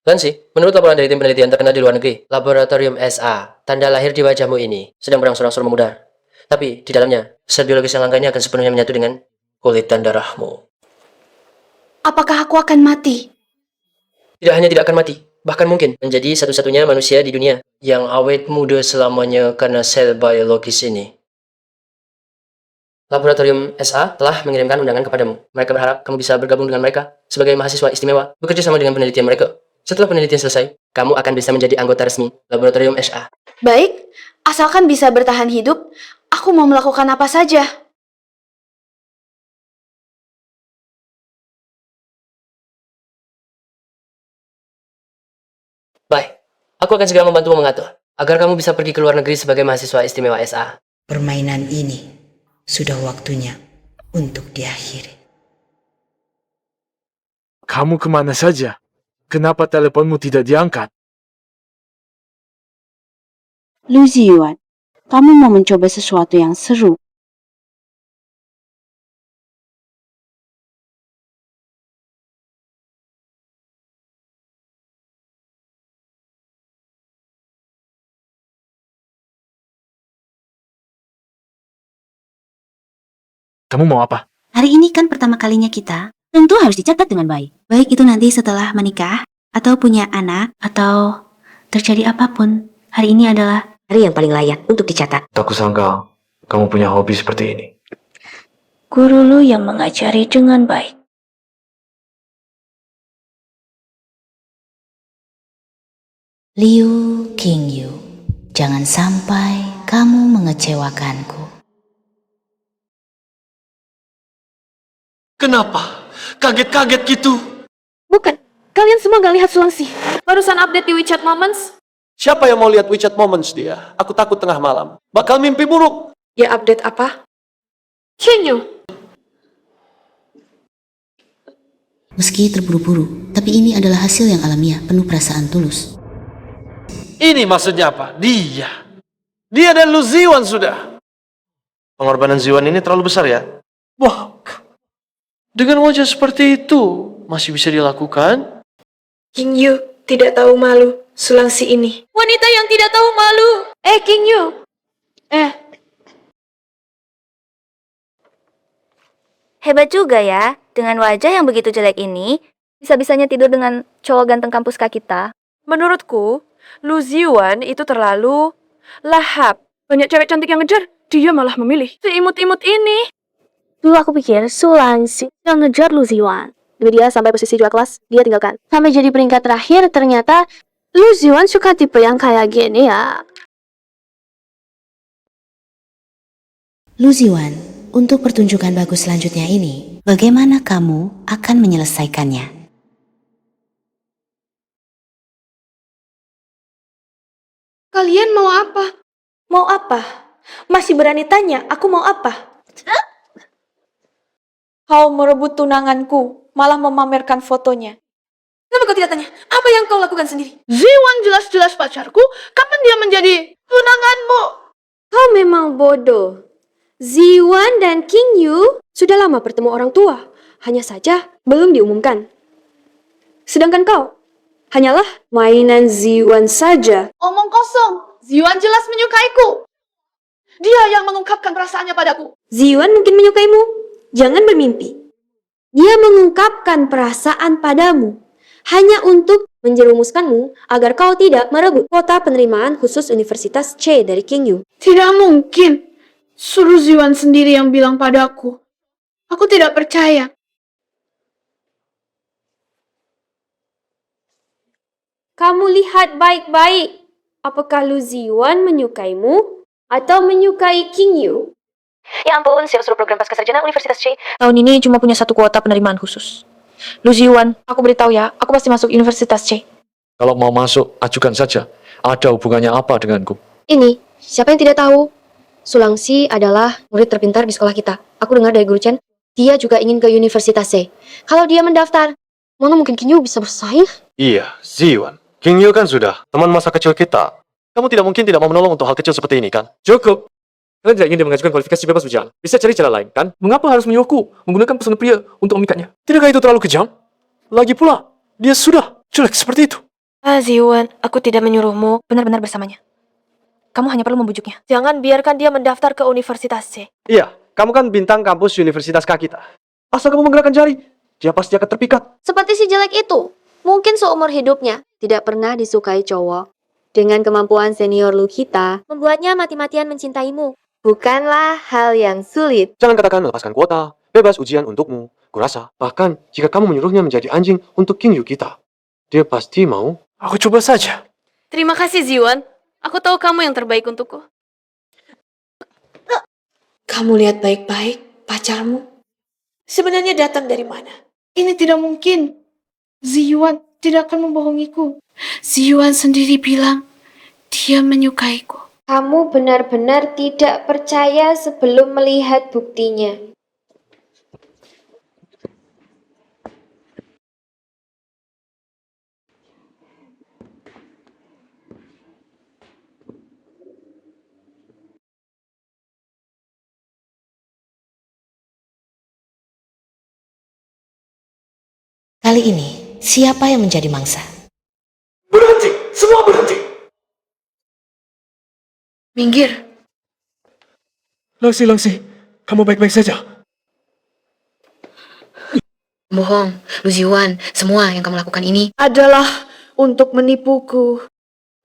Lansi, menurut laporan dari tim penelitian terkenal di luar negeri, Laboratorium SA, tanda lahir di wajahmu ini sedang berangsur-angsur memudar. Tapi di dalamnya, sel biologis yang langka ini akan sepenuhnya menyatu dengan kulit dan darahmu. Apakah aku akan mati? Tidak hanya tidak akan mati, bahkan mungkin menjadi satu-satunya manusia di dunia yang awet muda selamanya karena sel biologis ini. Laboratorium SA telah mengirimkan undangan kepadamu. Mereka berharap kamu bisa bergabung dengan mereka sebagai mahasiswa istimewa, bekerja sama dengan penelitian mereka. Setelah penelitian selesai, kamu akan bisa menjadi anggota resmi Laboratorium SA. Baik, asalkan bisa bertahan hidup, aku mau melakukan apa saja. Baik, aku akan segera membantumu mengatur, agar kamu bisa pergi ke luar negeri sebagai mahasiswa istimewa SA. Permainan ini sudah waktunya untuk diakhiri. Kamu kemana saja? Kenapa teleponmu tidak diangkat? Lu Ziwan, kamu mau mencoba sesuatu yang seru. Kamu mau apa? Hari ini kan pertama kalinya kita, tentu harus dicatat dengan baik. Baik itu nanti setelah menikah, atau punya anak, atau terjadi apapun, hari ini adalah Hari yang paling layak untuk dicatat. Tak kusangka kamu punya hobi seperti ini. Guru lu yang mengajari dengan baik. Liu Qingyu. Jangan sampai kamu mengecewakanku. Kenapa? Kaget-kaget gitu. Bukan, kalian semua gak lihat Sulangsi. Barusan update di WeChat Moments. Siapa yang mau lihat WeChat Moments dia? Aku takut tengah malam. Bakal mimpi buruk. Ya update apa? Kinyu. Meski terburu-buru, tapi ini adalah hasil yang alamiah, penuh perasaan tulus. Ini maksudnya apa? Dia dan Lu Ziwan sudah. Pengorbanan Ziwan ini terlalu besar ya? Wah, dengan wajah seperti itu masih bisa dilakukan? Kingyu tidak tahu malu. Sulangsi ini wanita yang tidak tahu malu. Kingyu. Hebat juga ya, dengan wajah yang begitu jelek ini, bisa-bisanya tidur dengan cowok ganteng kampus kita. Menurutku, Lu Ziwan itu terlalu lahap. Banyak cewek cantik yang ngejar, dia malah memilih si imut-imut ini. Dulu aku pikir Sulangsi yang ngejar Lu Ziwan. Demi dia sampai posisi juara kelas, dia tinggalkan. Sampai jadi peringkat terakhir, ternyata Lu Ziwan suka tipe yang kayak gini ya. Lu Ziwan, untuk pertunjukan bagus selanjutnya ini, bagaimana kamu akan menyelesaikannya? Kalian mau apa? Mau apa? Masih berani tanya, aku mau apa? Kau merebut tunanganku, malah memamerkan fotonya. Kenapa kau tidak tanya? Apa yang kau lakukan sendiri? Ziwan jelas-jelas pacarku, kapan dia menjadi tunanganmu? Kau memang bodoh. Ziwan dan Kingyu sudah lama bertemu orang tua, hanya saja belum diumumkan. Sedangkan kau hanyalah mainan Ziwan saja. Omong kosong, Ziwan jelas menyukaiku. Dia yang mengungkapkan perasaannya padaku. Ziwan mungkin menyukaimu, jangan bermimpi. Dia mengungkapkan perasaan padamu hanya untuk menjerumuskanmu agar kau tidak merebut kuota penerimaan khusus Universitas C dari Kingyu. Tidak mungkin. Suruh Ziwan sendiri yang bilang padaku. Aku tidak percaya. Kamu lihat baik-baik. Apakah Lu Ziwan menyukaimu atau menyukai Kingyu? Ya ampun, siap suruh program pascasarjana Universitas C. Tahun ini cuma punya satu kuota penerimaan khusus. Lu Ziwan, aku beritahu ya, aku pasti masuk Universitas C. Kalau mau masuk, ajukan saja. Ada hubungannya apa denganku? Ini, siapa yang tidak tahu? Sulangsi adalah murid terpintar di sekolah kita. Aku dengar dari Guru Chen, dia juga ingin ke Universitas C. Kalau dia mendaftar, mana mungkin Kingyu bisa bersaing? Iya, Ziwan. Kingyu kan sudah teman masa kecil kita. Kamu tidak mungkin tidak mau menolong untuk hal kecil seperti ini, kan? Cukup. Kalian tidak ingin dia mengajukan kualifikasi bebas ujian. Bisa cari cara lain, kan? Mengapa harus menyuruhku menggunakan pesona pria untuk memikatnya? Tidakkah itu terlalu kejam? Lagi pula, dia sudah jelek seperti itu. Ziwan, aku tidak menyuruhmu benar-benar bersamanya. Kamu hanya perlu membujuknya. Jangan biarkan dia mendaftar ke Universitas C. Iya, kamu kan bintang kampus Universitas K kita. Asal kamu menggerakkan jari, dia pasti akan terpikat. Seperti si jelek itu, mungkin seumur hidupnya tidak pernah disukai cowok. Dengan kemampuan senior lu kita, membuatnya mati-matian mencintaimu. Bukanlah hal yang sulit. Jangan katakan melepaskan kuota, bebas ujian untukmu. Kurasa, bahkan jika kamu menyuruhnya menjadi anjing untuk Kingyu kita, dia pasti mau. Aku coba saja. Terima kasih Ziwan. Aku tahu kamu yang terbaik untukku. Kamu lihat baik-baik pacarmu. Sebenarnya datang dari mana? Ini tidak mungkin. Ziwan tidak akan membohongiku. Ziwan sendiri bilang dia menyukaiku. Kamu benar-benar tidak percaya sebelum melihat buktinya. Kali ini, siapa yang menjadi mangsa? Berhenti! Semua berhenti! Minggir. Langsi, kamu baik-baik saja. Bohong, Lu Ziwan, semua yang kamu lakukan ini adalah untuk menipuku.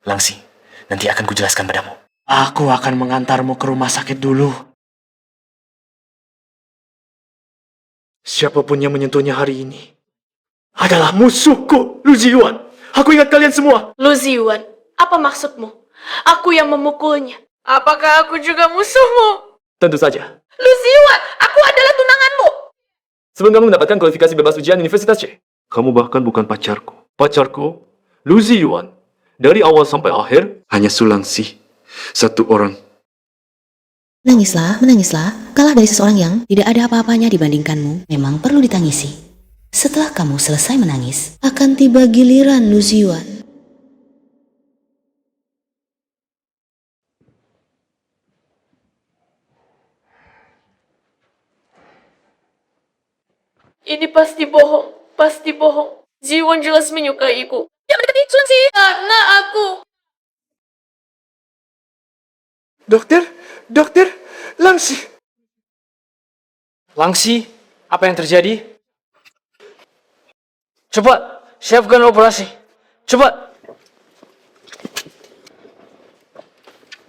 Langsi, nanti akan kujelaskan padamu. Aku akan mengantarmu ke rumah sakit dulu. Siapapun yang menyentuhnya hari ini adalah musuhku, Lu Ziwan. Aku ingat kalian semua. Lu Ziwan, apa maksudmu? Aku yang memukulnya. Apakah aku juga musuhmu? Tentu saja. Lu Ziwan, aku adalah tunanganmu. Sebelum kamu mendapatkan kualifikasi bebas ujian Universitas C, kamu bahkan bukan pacarku. Pacarku, Lu Ziyuan. Dari awal sampai akhir, hanya Sulangsi, satu orang. Menangislah, menangislah. Kalah dari seseorang yang tidak ada apa-apanya dibandingkanmu memang perlu ditangisi. Setelah kamu selesai menangis, akan tiba giliran Lu Ziwan. Ini pasti bohong, pasti bohong. Ziwan jelas menyukaiku. Dia mendekati Sulangsi karena aku. Dokter, Langsi. Langsi, apa yang terjadi? Cepat, siapkan operasi. Cepat.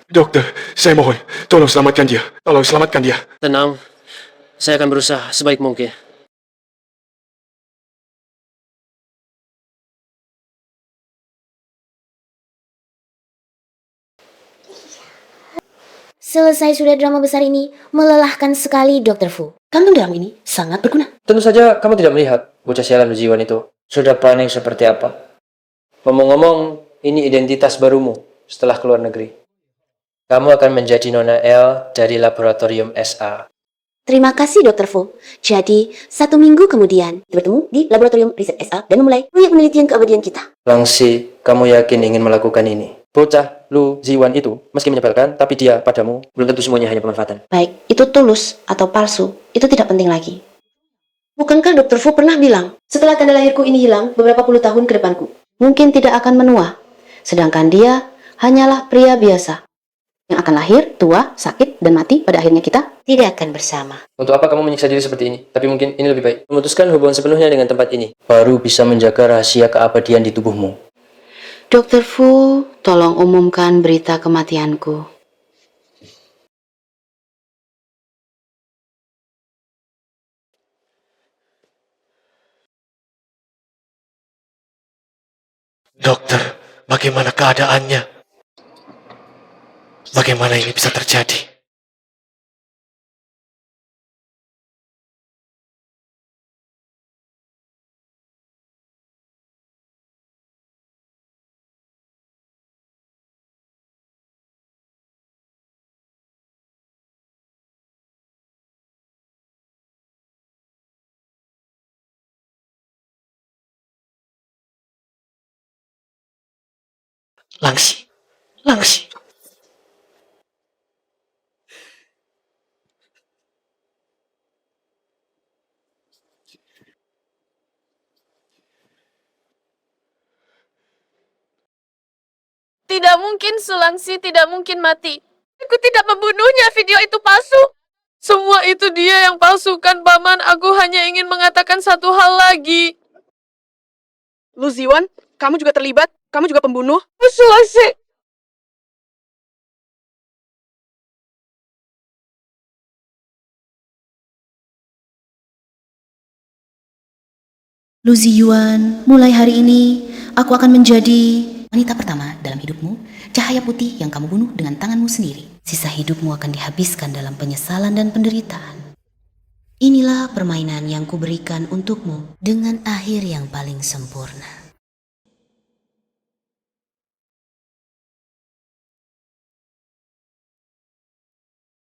Dokter, saya mohon, tolong selamatkan dia. Tolong selamatkan dia. Tenang, saya akan berusaha sebaik mungkin. Selesai sudah drama besar ini, melelahkan sekali Dr. Fu. Kantung drama ini sangat berguna. Tentu saja kamu tidak melihat bocah sialan Lu Ziwan itu sudah planning seperti apa. Ngomong-ngomong, ini identitas barumu setelah keluar negeri. Kamu akan menjadi Nona L dari laboratorium SA. Terima kasih Dr. Fu. Jadi, 1 minggu kemudian, kita bertemu di laboratorium riset SA dan memulai proyek penelitian keabadian kita. Langsi, kamu yakin ingin melakukan ini? Bocah Lu Ziwan itu, meski menyebalkan, tapi dia padamu belum tentu semuanya hanya pemanfaatan. Baik, itu tulus atau palsu, itu tidak penting lagi. Bukankah Dr. Fu pernah bilang, setelah tanda lahirku ini hilang beberapa puluh tahun ke depanku, mungkin tidak akan menua. Sedangkan dia hanyalah pria biasa, yang akan lahir, tua, sakit, dan mati pada akhirnya kita tidak akan bersama. Untuk apa kamu menyiksa diri seperti ini? Tapi mungkin ini lebih baik. Memutuskan hubungan sepenuhnya dengan tempat ini, baru bisa menjaga rahasia keabadian di tubuhmu. Dr. Fu, tolong umumkan berita kematianku. Dokter, bagaimana keadaannya? Bagaimana ini bisa terjadi? Langsi. Tidak mungkin Sulangsi tidak mungkin mati. Aku tidak membunuhnya, video itu palsu. Semua itu dia yang palsukan, Paman. Aku hanya ingin mengatakan satu hal lagi. Lu Ziwan, kamu juga terlibat? Kamu juga pembunuh? Sulangsi. Lu Ziyuan, mulai hari ini aku akan menjadi wanita pertama dalam hidupmu, cahaya putih yang kamu bunuh dengan tanganmu sendiri. Sisa hidupmu akan dihabiskan dalam penyesalan dan penderitaan. Inilah permainan yang kuberikan untukmu dengan akhir yang paling sempurna.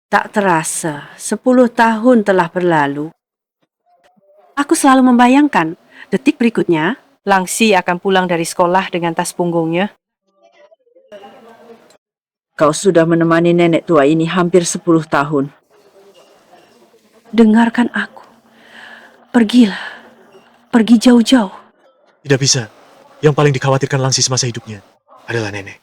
Tak terasa, 10 tahun telah berlalu. Aku selalu membayangkan, detik berikutnya, Langsi akan pulang dari sekolah dengan tas punggungnya. Kau sudah menemani nenek tua ini hampir 10 tahun. Dengarkan aku. Pergilah. Pergi jauh-jauh. Tidak bisa. Yang paling dikhawatirkan Langsi semasa hidupnya adalah nenek.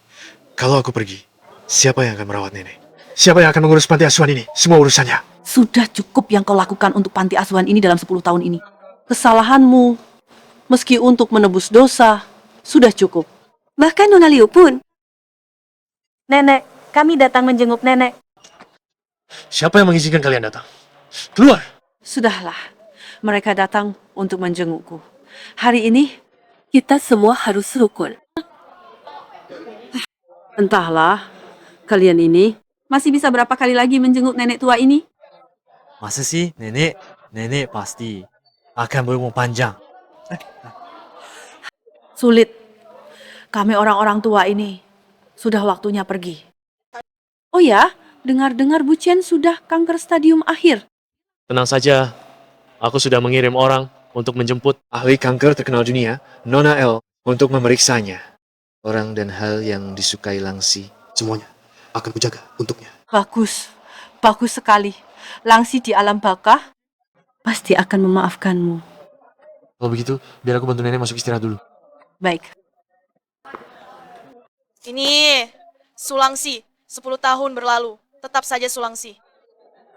Kalau aku pergi, siapa yang akan merawat nenek? Siapa yang akan mengurus panti asuhan ini? Semua urusannya. Sudah cukup yang kau lakukan untuk panti asuhan ini dalam 10 tahun ini. Kesalahanmu, meski untuk menebus dosa, sudah cukup. Bahkan Nona Liu pun. Nenek, kami datang menjenguk nenek. Siapa yang mengizinkan kalian datang? Keluar! Sudahlah, mereka datang untuk menjengukku. Hari ini, kita semua harus rukun. Entahlah, kalian ini masih bisa berapa kali lagi menjenguk nenek tua ini? Masa sih, nenek? Nenek pasti akan berumur panjang. Sulit. Kami orang-orang tua ini sudah waktunya pergi. Oh ya, dengar-dengar Bu Chen sudah kanker stadium akhir. Tenang saja, aku sudah mengirim orang untuk menjemput ahli kanker terkenal dunia, Nona L, untuk memeriksanya. Orang dan hal yang disukai Langsi, semuanya akan kujaga untuknya. Bagus, bagus sekali. Langsi di alam baka pasti akan memaafkanmu. Kalau begitu, biar aku bantu nenek masuk istirahat dulu. Baik. Ini Sulangsi, 10 tahun berlalu. Tetap saja Sulangsi.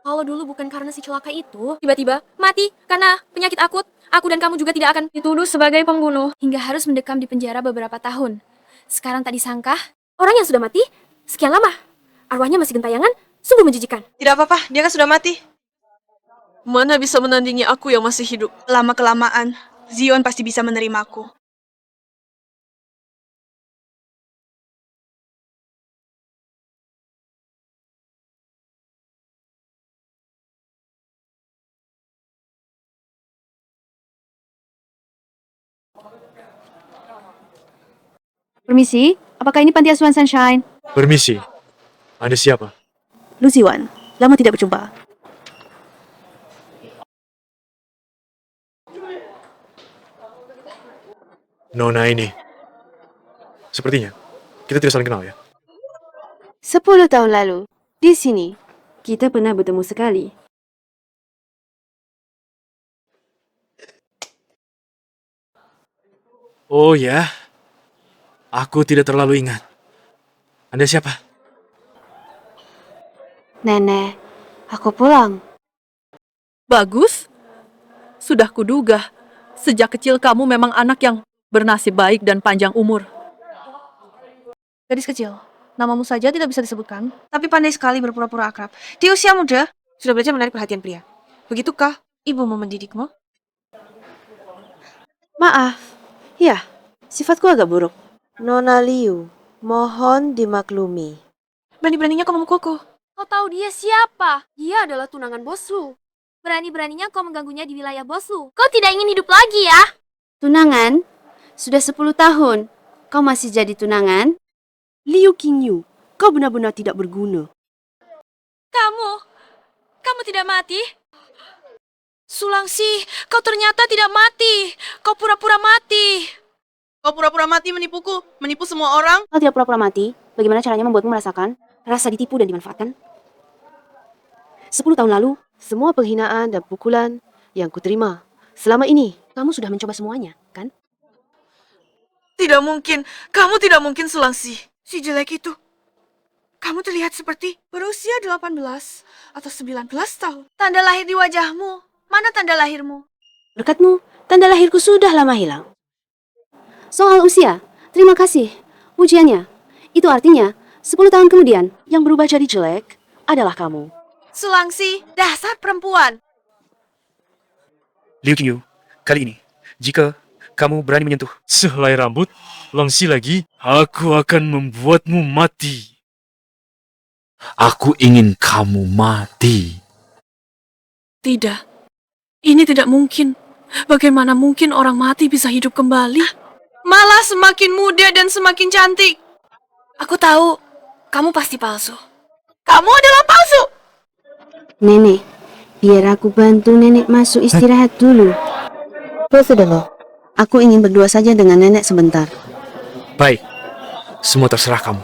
Kalau dulu bukan karena si celaka itu, tiba-tiba mati karena penyakit akut, aku dan kamu juga tidak akan dituduh sebagai pembunuh. Hingga harus mendekam di penjara beberapa tahun. Sekarang tadi sangka, orang yang sudah mati, sekian lama. Arwahnya masih gentayangan, sungguh menjijikan. Tidak apa-apa, dia kan sudah mati. Mana bisa menandingi aku yang masih hidup? Lama-kelamaan, Zion pasti bisa menerimaku. Permisi, apakah ini panti asuhan Sunshine? Permisi, Anda siapa? Lu Ziwan, lama tidak berjumpa. Nona ini. Sepertinya, kita tidak saling kenal ya? 10 tahun lalu, di sini, kita pernah bertemu sekali. Oh ya, aku tidak terlalu ingat. Anda siapa? Nenek, aku pulang. Bagus. Sudah kuduga, sejak kecil kamu memang anak yang bernasib baik dan panjang umur. Gadis kecil, namamu saja tidak bisa disebutkan, tapi pandai sekali berpura-pura akrab. Di usia muda, sudah belajar menarik perhatian pria. Begitukah ibumu mendidikmu? Maaf, ya, sifatku agak buruk. Nona Liu, mohon dimaklumi. Berani-beraninya kau memukulku. Kau tahu dia siapa? Dia adalah tunangan bosku. Berani-beraninya kau mengganggunya di wilayah bosku. Kau tidak ingin hidup lagi ya? Tunangan? Sudah 10 tahun. Kau masih jadi tunangan? Liu Qingyu, kau benar-benar tidak berguna. Kamu tidak mati? Sulangsi, kau ternyata tidak mati. Kau pura-pura mati. Kau pura-pura mati menipuku, menipu semua orang. Kau tidak pura-pura mati. Bagaimana caranya membuatmu merasakan rasa ditipu dan dimanfaatkan? 10 tahun lalu, semua penghinaan dan pukulan yang kuterima selama ini, kamu sudah mencoba semuanya, kan? Tidak mungkin, kamu tidak mungkin Sulangsi. Si jelek itu. Kamu terlihat seperti berusia 18 atau 19 tahun. Tanda lahir di wajahmu. Mana tanda lahirmu? Berkatmu, tanda lahirku sudah lama hilang. Soal usia, terima kasih. Ujiannya, itu artinya 10 tahun kemudian yang berubah jadi jelek adalah kamu. Sulangsi, dasar perempuan. Liu Qingyu, kali ini, jika kamu berani menyentuh sehelai rambut Langsi lagi, aku akan membuatmu mati. Aku ingin kamu mati. Tidak. Ini tidak mungkin. Bagaimana mungkin orang mati bisa hidup kembali? Malah semakin muda dan semakin cantik. Aku tahu, kamu pasti palsu. Kamu adalah palsu! Nenek, biar aku bantu nenek masuk istirahat dulu. Sudah, aku ingin berdua saja dengan nenek sebentar. Baik, semua terserah kamu.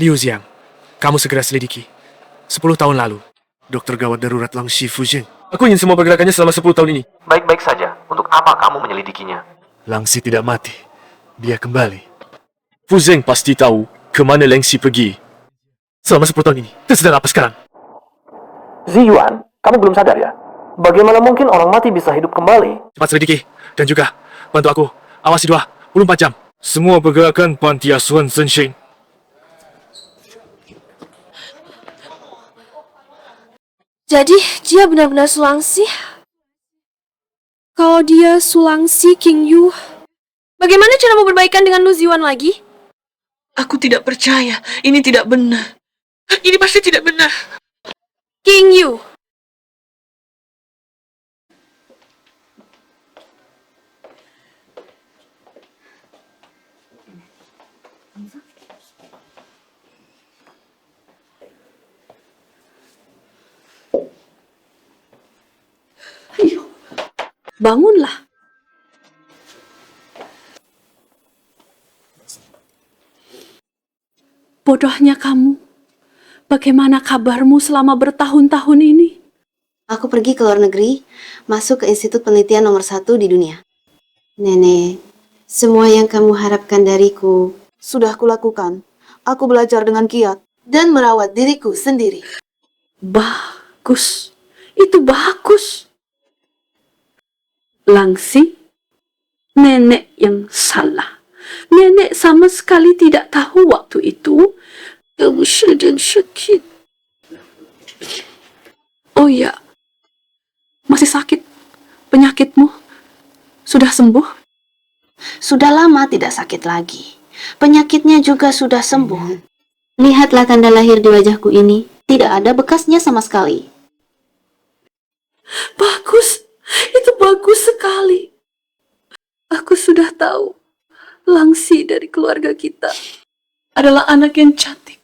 Liu Xiang, kamu segera selidiki. 10 tahun lalu, dokter gawat darurat Langsi Fuzheng. Aku ingin semua pergerakannya selama 10 tahun ini. Baik-baik saja. Untuk apa kamu menyelidikinya? Langsi tidak mati. Dia kembali. Fuzheng pasti tahu kemana Langsi pergi. selama 10 tahun ini. Dan sedang apa sekarang? Ziyuan, kamu belum sadar ya? Bagaimana mungkin orang mati bisa hidup kembali? Cepat selidiki. Dan juga, bantu aku. Awasi 24 jam. Semua pergerakan panti asuhan Sunshine. Jadi, dia benar-benar Sulangsi? Kalau dia Sulangsi King Yu, bagaimana cara berbaikan dengan Lu Ziwan lagi? Aku tidak percaya. Ini tidak benar. Ini pasti tidak benar. King Yu. Ayo, bangunlah. Bodohnya kamu. Bagaimana kabarmu selama bertahun-tahun ini? Aku pergi ke luar negeri, masuk ke institut penelitian nomor 1 di dunia. Nenek, semua yang kamu harapkan dariku sudah kulakukan. Aku belajar dengan giat dan merawat diriku sendiri. Bagus. Itu bagus. Langsi, nenek yang salah. Nenek sama sekali tidak tahu waktu itu kamu sedang sakit. Oh ya, masih sakit? Penyakitmu sudah sembuh? Sudah lama tidak sakit lagi. Penyakitnya juga sudah sembuh. Lihatlah tanda lahir di wajahku ini. Tidak ada bekasnya sama sekali. Bagus, itu bagus sekali. Aku sudah tahu, Langsi dari keluarga kita adalah anak yang cantik.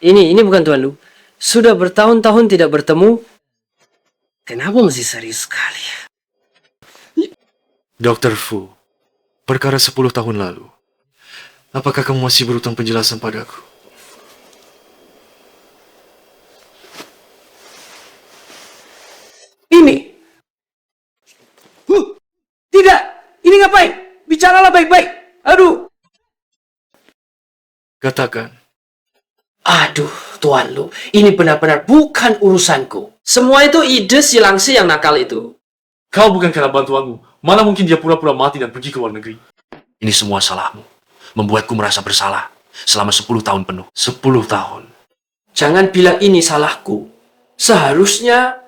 Ini bukan Tuan Lu. Sudah bertahun-tahun tidak bertemu. Kenapa masih serius sekali? Dr. Fu, perkara 10 tahun lalu. Apakah kamu masih berutang penjelasan padaku? Ini. Tidak. Ini ngapain? Bicaralah baik-baik. Aduh. Katakan. Aduh, Tuan Lu. Ini benar-benar bukan urusanku. Semua itu ide si Langsi yang nakal itu. Kau bukan karena bantuanmu. Mana mungkin dia pura-pura mati dan pergi ke luar negeri. Ini semua salahmu. Membuatku merasa bersalah. Selama 10 tahun penuh. 10 tahun. Jangan bilang ini salahku. Seharusnya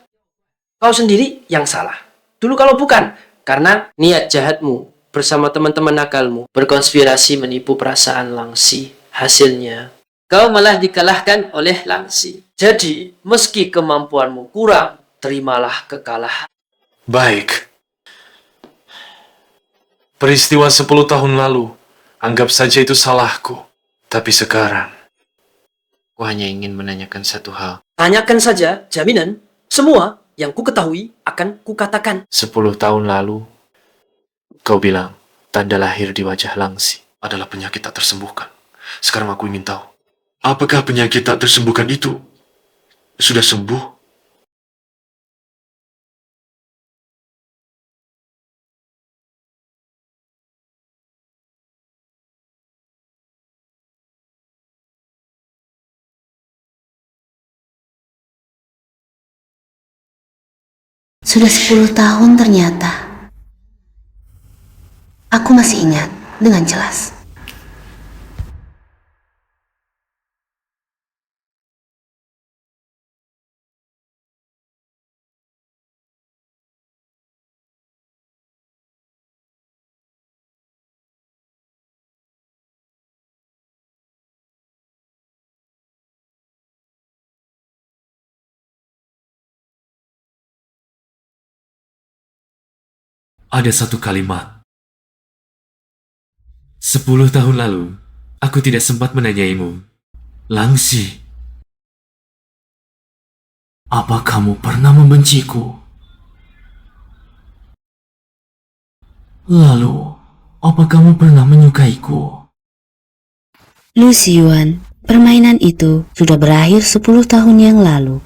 kau sendiri yang salah. Dulu kalau bukan. Karena niat jahatmu bersama teman-teman nakalmu berkonspirasi menipu perasaan Langsi. Hasilnya, kau malah dikalahkan oleh Langsi. Jadi, meski kemampuanmu kurang, terimalah kekalahan. Baik. Peristiwa 10 tahun lalu, anggap saja itu salahku. Tapi sekarang, aku hanya ingin menanyakan satu hal. Tanyakan saja, jaminan, semua yang ku ketahui akan ku katakan. 10 tahun lalu, kau bilang tanda lahir di wajah Langsi adalah penyakit tak tersembuhkan. Sekarang aku ingin tahu, apakah penyakit tak tersembuhkan itu sudah sembuh? Sudah 10 tahun ternyata. Aku masih ingat dengan jelas. Ada satu kalimat. 10 tahun lalu, aku tidak sempat menanyaimu. Langsi, apa kamu pernah membenciku? Lalu, apa kamu pernah menyukaiku? Lu Ziyuan, permainan itu sudah berakhir 10 tahun yang lalu.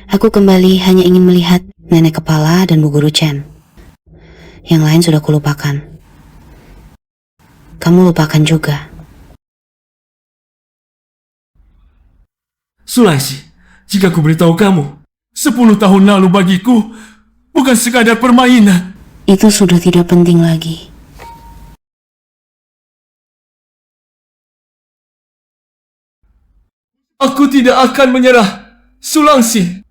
Aku kembali hanya ingin melihat nenek kepala dan Bu Guru Chen. Yang lain sudah kulupakan. Kamu lupakan juga. Sulangsi, jika ku beritahu kamu, 10 tahun lalu bagiku bukan sekadar permainan. Itu sudah tidak penting lagi. Aku tidak akan menyerah, Sulangsi.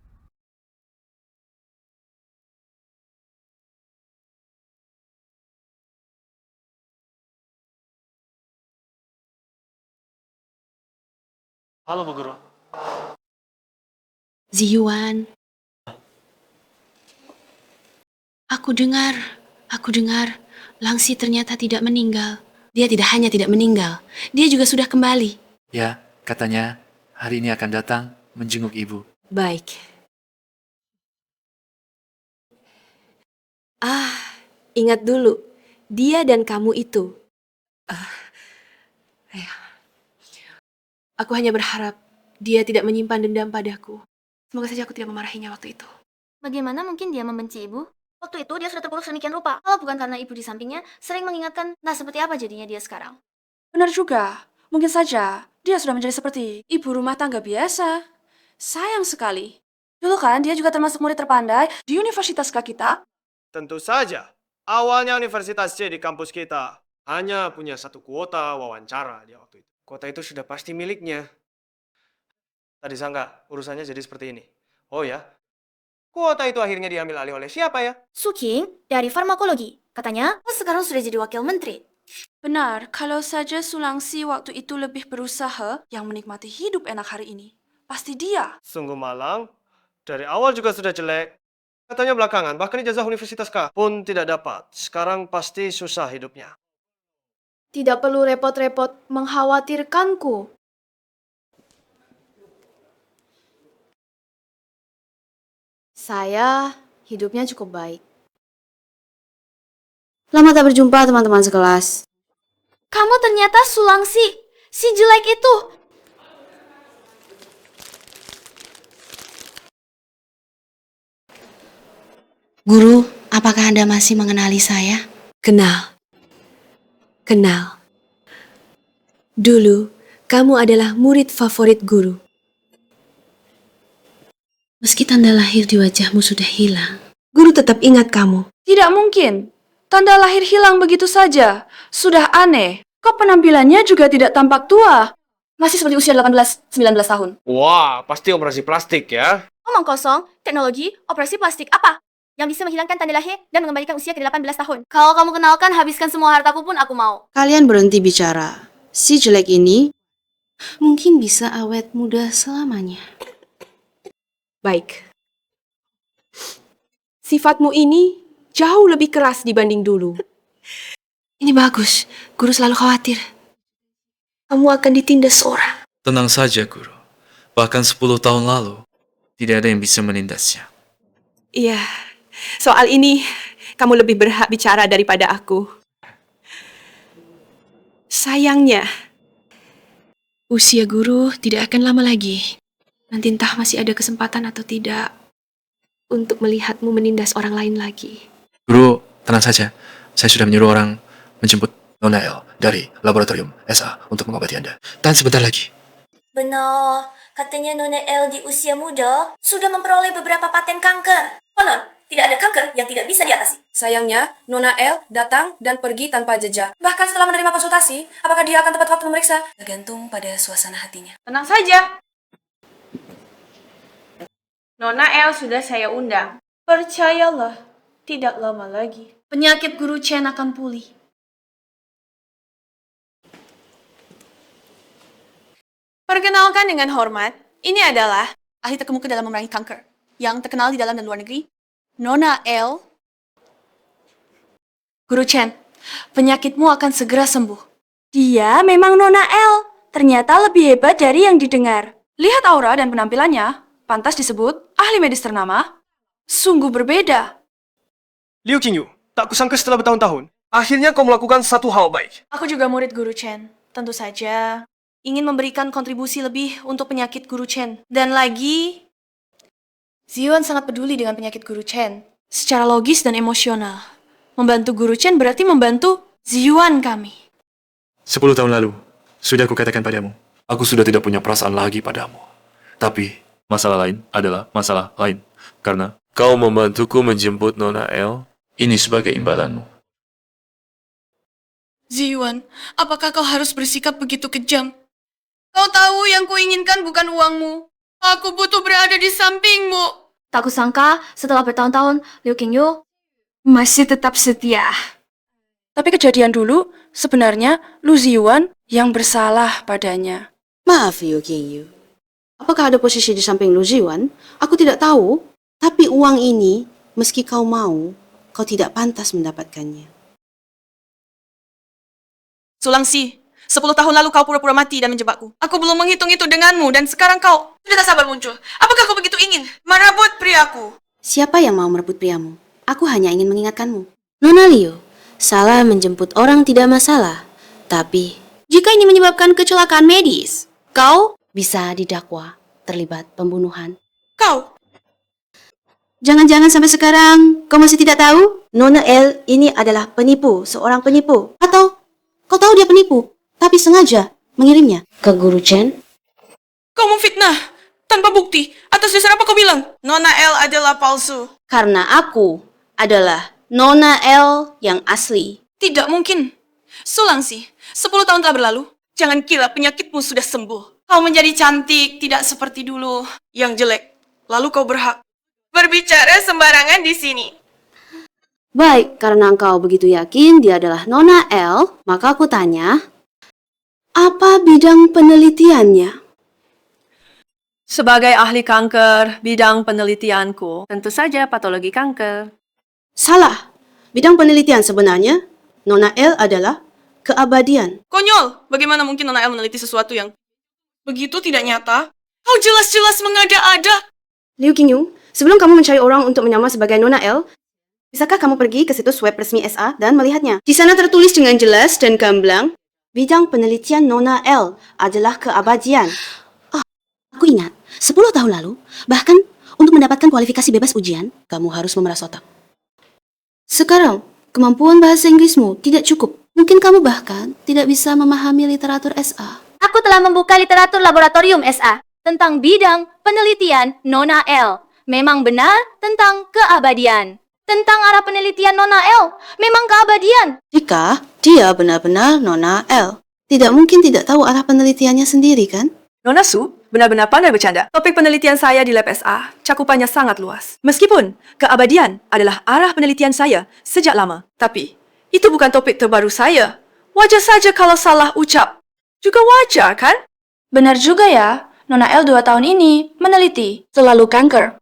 Halo Bu Guru. Ziyuan. Aku dengar, Langsi ternyata tidak meninggal. Dia tidak hanya tidak meninggal, dia juga sudah kembali. Ya, katanya hari ini akan datang menjenguk ibu. Baik. Ingat dulu, dia dan kamu itu. Aku hanya berharap dia tidak menyimpan dendam padaku. Semoga saja aku tidak memarahinya waktu itu. Bagaimana mungkin dia membenci ibu? Waktu itu dia sudah terpuruk sedemikian rupa. Kalau bukan karena ibu di sampingnya, sering mengingatkan, nah seperti apa jadinya dia sekarang. Benar juga. Mungkin saja dia sudah menjadi seperti ibu rumah tangga biasa. Sayang sekali. Dulu kan dia juga termasuk murid terpandai di universitas kita. Tentu saja. Awalnya Universitas C di kampus kita hanya punya satu kuota wawancara di waktu itu. Kuota itu sudah pasti miliknya. Tadi sangka urusannya jadi seperti ini. Oh ya, kuota itu akhirnya diambil alih oleh siapa ya? Suking dari farmakologi. Katanya, sekarang sudah jadi wakil menteri. Benar, kalau saja Sulangsi waktu itu lebih berusaha yang menikmati hidup enak hari ini. Pasti dia. Sungguh malang. Dari awal juga sudah jelek. Katanya belakangan, bahkan ijazah Universitas K pun tidak dapat. Sekarang pasti susah hidupnya. Tidak perlu repot-repot mengkhawatirkanku. Saya hidupnya cukup baik. Lama tak berjumpa teman-teman sekelas. Kamu ternyata Sulangsi, si jelek itu. Guru, apakah Anda masih mengenali saya? Kenal. Dulu, kamu adalah murid favorit guru. Meski tanda lahir di wajahmu sudah hilang, Guru tetap ingat kamu. Tidak mungkin. Tanda lahir hilang begitu saja. Sudah aneh. Kok penampilannya juga tidak tampak tua? Masih seperti usia 18-19 tahun. Wah, pasti operasi plastik ya. Omong kosong, teknologi, operasi plastik, apa? Yang bisa menghilangkan tanda lahir dan mengembalikan usia ke 18 tahun. Kalau kamu kenalkan, habiskan semua hartaku pun aku mau. kalian berhenti bicara. Si jelek ini mungkin bisa awet muda selamanya. Baik. Sifatmu ini jauh lebih keras dibanding dulu. Ini bagus. Guru selalu khawatir. Kamu akan ditindas orang. Tenang saja, Guru. Bahkan 10 tahun lalu, tidak ada yang bisa menindasnya. Iya, soal ini kamu lebih berhak bicara daripada aku. Sayangnya, usia guru tidak akan lama lagi. Nanti entah masih ada kesempatan atau tidak untuk melihatmu menindas orang lain lagi. Guru, tenang saja. Saya sudah menyuruh orang menjemput Nona El dari laboratorium SA untuk mengobati Anda. Dan sebentar lagi. Benar, katanya Nona El di usia muda sudah memperoleh beberapa paten kanker. Konon, tidak ada kanker yang tidak bisa diatasi. Sayangnya, Nona El datang dan pergi tanpa jejak. Bahkan setelah menerima konsultasi, apakah dia akan tepat waktu memeriksa? Tergantung pada suasana hatinya. Tenang saja. Nona El sudah saya undang. Percayalah, tidak lama lagi penyakit Guru Chen akan pulih. Perkenalkan dengan hormat, ini adalah ahli terkemuka dalam memerangi kanker, yang terkenal di dalam dan luar negeri, Nona El. Guru Chen, penyakitmu akan segera sembuh. Dia memang Nona El. Ternyata lebih hebat dari yang didengar. Lihat aura dan penampilannya, pantas disebut ahli medis ternama. Sungguh berbeda. Liu Qingyu, tak kusangka setelah bertahun-tahun, Akhirnya kau melakukan satu hal baik. Aku juga murid Guru Chen. Tentu saja ingin memberikan kontribusi lebih untuk penyakit Guru Chen. Dan lagi, Ziyuan sangat peduli dengan penyakit Guru Chen. Secara logis dan emosional. Membantu Guru Chen berarti membantu Ziyuan kami. 10 tahun lalu, sudah aku katakan padamu, aku sudah tidak punya perasaan lagi padamu. Tapi, masalah lain adalah masalah lain. Karena kau membantuku menjemput Nona El, ini sebagai imbalanmu. Ziyuan, apakah kau harus bersikap begitu kejam? Kau tahu yang kuinginkan bukan uangmu. Aku butuh berada di sampingmu. Tak kusangka setelah bertahun-tahun, Liu Qingyu Masih tetap setia. Tapi kejadian dulu, sebenarnya Lu Ziyuan yang bersalah padanya. Maaf Liu Qingyu. Apakah ada posisi di samping Lu Ziyuan? Aku tidak tahu. Tapi uang ini, meski kau mau, kau tidak pantas mendapatkannya. Sulangsi, 10 tahun lalu kau pura-pura mati dan menjebakku. Aku belum menghitung itu denganmu dan sekarang kau sudah tak sabar muncul. Apakah kau begitu ingin merebut priaku? Siapa yang mau merebut priamu? Aku hanya ingin mengingatkanmu. Nona Liu, salah menjemput orang tidak masalah. Tapi, jika ini menyebabkan kecelakaan medis, kau bisa didakwa terlibat pembunuhan. Kau? Jangan-jangan sampai sekarang kau masih tidak tahu? Nona El ini adalah penipu, seorang penipu. Atau kau tahu dia penipu, tapi sengaja mengirimnya ke Guru Chen? Kau memfitnah tanpa bukti. Atas dasar apa kau bilang Nona El adalah palsu? Karena aku adalah Nona El yang asli. Tidak mungkin. Sulangsi, 10 tahun telah berlalu. Jangan kira penyakitmu sudah sembuh. Kau menjadi cantik, tidak seperti dulu. Yang jelek. Lalu kau berhak berbicara sembarangan di sini. Baik, karena engkau begitu yakin dia adalah Nona El, maka aku tanya, apa bidang penelitiannya? Sebagai ahli kanker, bidang penelitianku tentu saja patologi kanker. Salah. Bidang penelitian sebenarnya, Nona El adalah keabadian. Konyol, bagaimana mungkin Nona El meneliti sesuatu yang begitu tidak nyata? Kau jelas-jelas mengada-ada. Liu Qingyu, sebelum kamu mencari orang untuk menyamar sebagai Nona El, bisakah kamu pergi ke situs web resmi SA dan melihatnya? Di sana tertulis dengan jelas dan gamblang, bidang penelitian Nona El adalah keabadian. Oh, aku ingat, 10 tahun lalu, bahkan untuk mendapatkan kualifikasi bebas ujian, kamu harus memeras otak. Sekarang, kemampuan bahasa Inggrismu tidak cukup. Mungkin kamu bahkan tidak bisa memahami literatur SA. Aku telah membuka literatur laboratorium SA tentang bidang penelitian Nona El. Memang benar tentang keabadian. Tentang arah penelitian Nona El, memang keabadian. Jika dia benar-benar Nona El, tidak mungkin tidak tahu arah penelitiannya sendiri, kan? Nona Su benar-benar pandai bercanda. Topik penelitian saya di Lab SA cakupannya sangat luas. Meskipun keabadian adalah arah penelitian saya sejak lama. Tapi, itu bukan topik terbaru saya. Wajar saja kalau salah ucap. Juga wajar, kan? Benar juga ya, Nona El 2 tahun ini meneliti selalu kanker.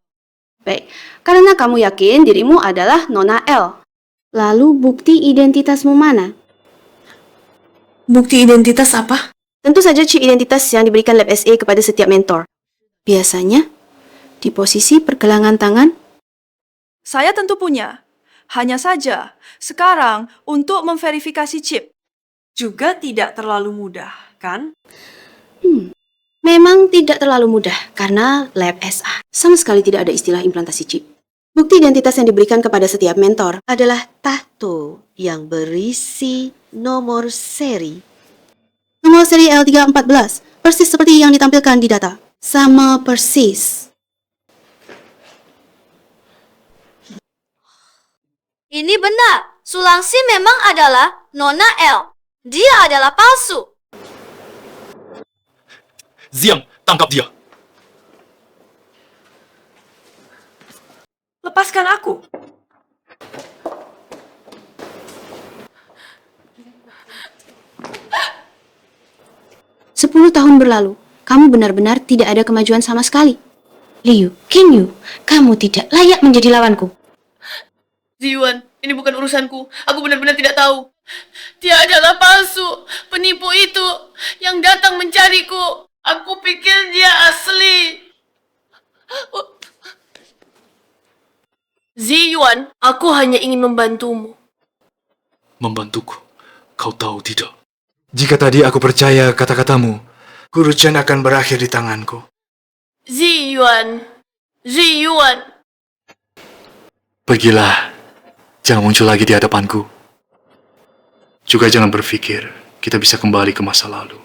Baik, karena kamu yakin dirimu adalah Nona El. Lalu bukti identitasmu mana? Bukti identitas apa? Tentu saja chip identitas yang diberikan Lab SA kepada setiap mentor. Biasanya, di posisi pergelangan tangan. Saya tentu punya. Hanya saja, sekarang untuk memverifikasi chip juga tidak terlalu mudah, kan? Memang tidak terlalu mudah, karena Lab SA sama sekali tidak ada istilah implantasi chip. Bukti identitas yang diberikan kepada setiap mentor adalah tato yang berisi nomor seri. Nomor seri L314, persis seperti yang ditampilkan di data. Sama persis. Ini benar. Sulangsi memang adalah Nona El. Dia adalah palsu. Ziang, tangkap dia. Lepaskan aku. 10 tahun berlalu, kamu benar-benar tidak ada kemajuan sama sekali. Liu Qingyu, kamu tidak layak menjadi lawanku. Ziyuan, ini bukan urusanku. Aku benar-benar tidak tahu. Dia adalah palsu. Penipu itu yang datang mencariku. Aku pikir dia asli. Ziyuan, aku hanya ingin membantumu. membantuku. Kau tahu tidak? Jika tadi aku percaya kata-katamu, Guru Chen akan berakhir di tanganku. Ziyuan, Ziyuan. Pergilah, jangan muncul lagi di hadapanku. Juga jangan berpikir kita bisa kembali ke masa lalu.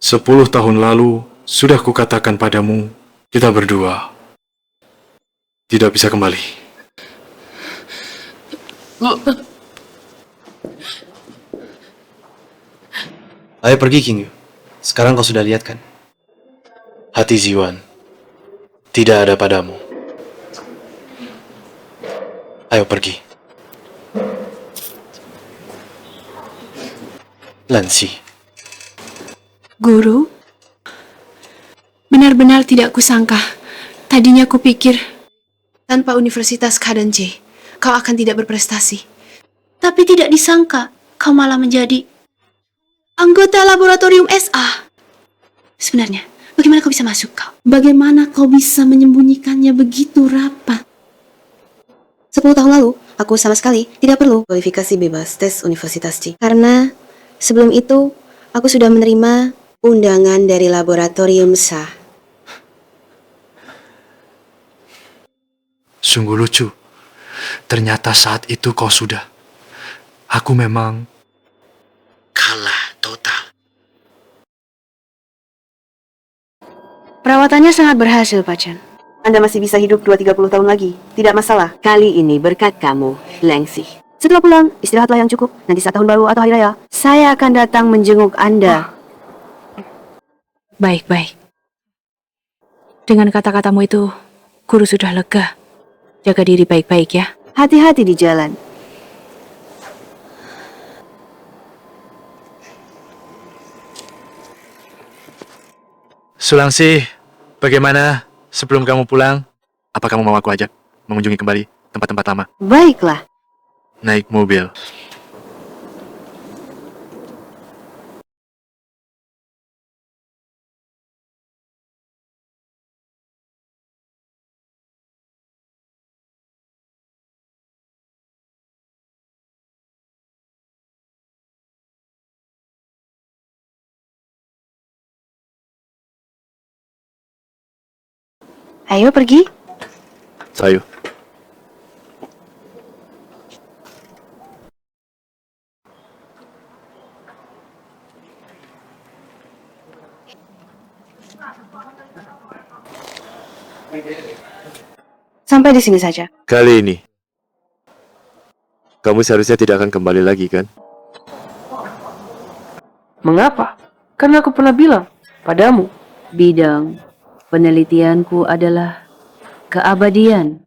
10 tahun lalu, sudah kukatakan padamu, kita berdua tidak bisa kembali. Ayo pergi, King Yu. Sekarang kau sudah lihat kan? Hati Ziyuan tidak ada padamu. Ayo pergi. Lansi. Guru, benar-benar tidak kusangka. Tadinya kupikir tanpa Universitas Kadenji, kau akan tidak berprestasi. Tapi tidak disangka, kau malah menjadi anggota laboratorium SA. Sebenarnya, bagaimana kau bisa masuk kau? Bagaimana kau bisa menyembunyikannya begitu rapat? 10 tahun lalu, aku sama sekali tidak perlu kualifikasi bebas tes Universitas Ji. Karena sebelum itu, aku sudah menerima undangan dari laboratorium SA. Sungguh lucu. Ternyata saat itu kau sudah. Aku memang kalah total. Perawatannya sangat berhasil, Pak Chen. Anda masih bisa hidup 2-30 tahun lagi. Tidak masalah. Kali ini berkat kamu, Lengsi. Setelah pulang, istirahatlah yang cukup. Nanti saat tahun baru atau hari raya, saya akan datang menjenguk Anda. Baik-baik. Dengan kata-katamu itu, Guru sudah lega. Jaga diri baik-baik ya. Hati-hati di jalan. Sulangsi, bagaimana sebelum kamu pulang? Apa kamu mau aku ajak mengunjungi kembali tempat-tempat lama? Baiklah. Naik mobil. Ayo pergi. Sayo. Sampai di sini saja. Kali ini, kamu seharusnya tidak akan kembali lagi, kan? Mengapa? Karena aku pernah bilang padamu, bidang penelitianku adalah keabadian.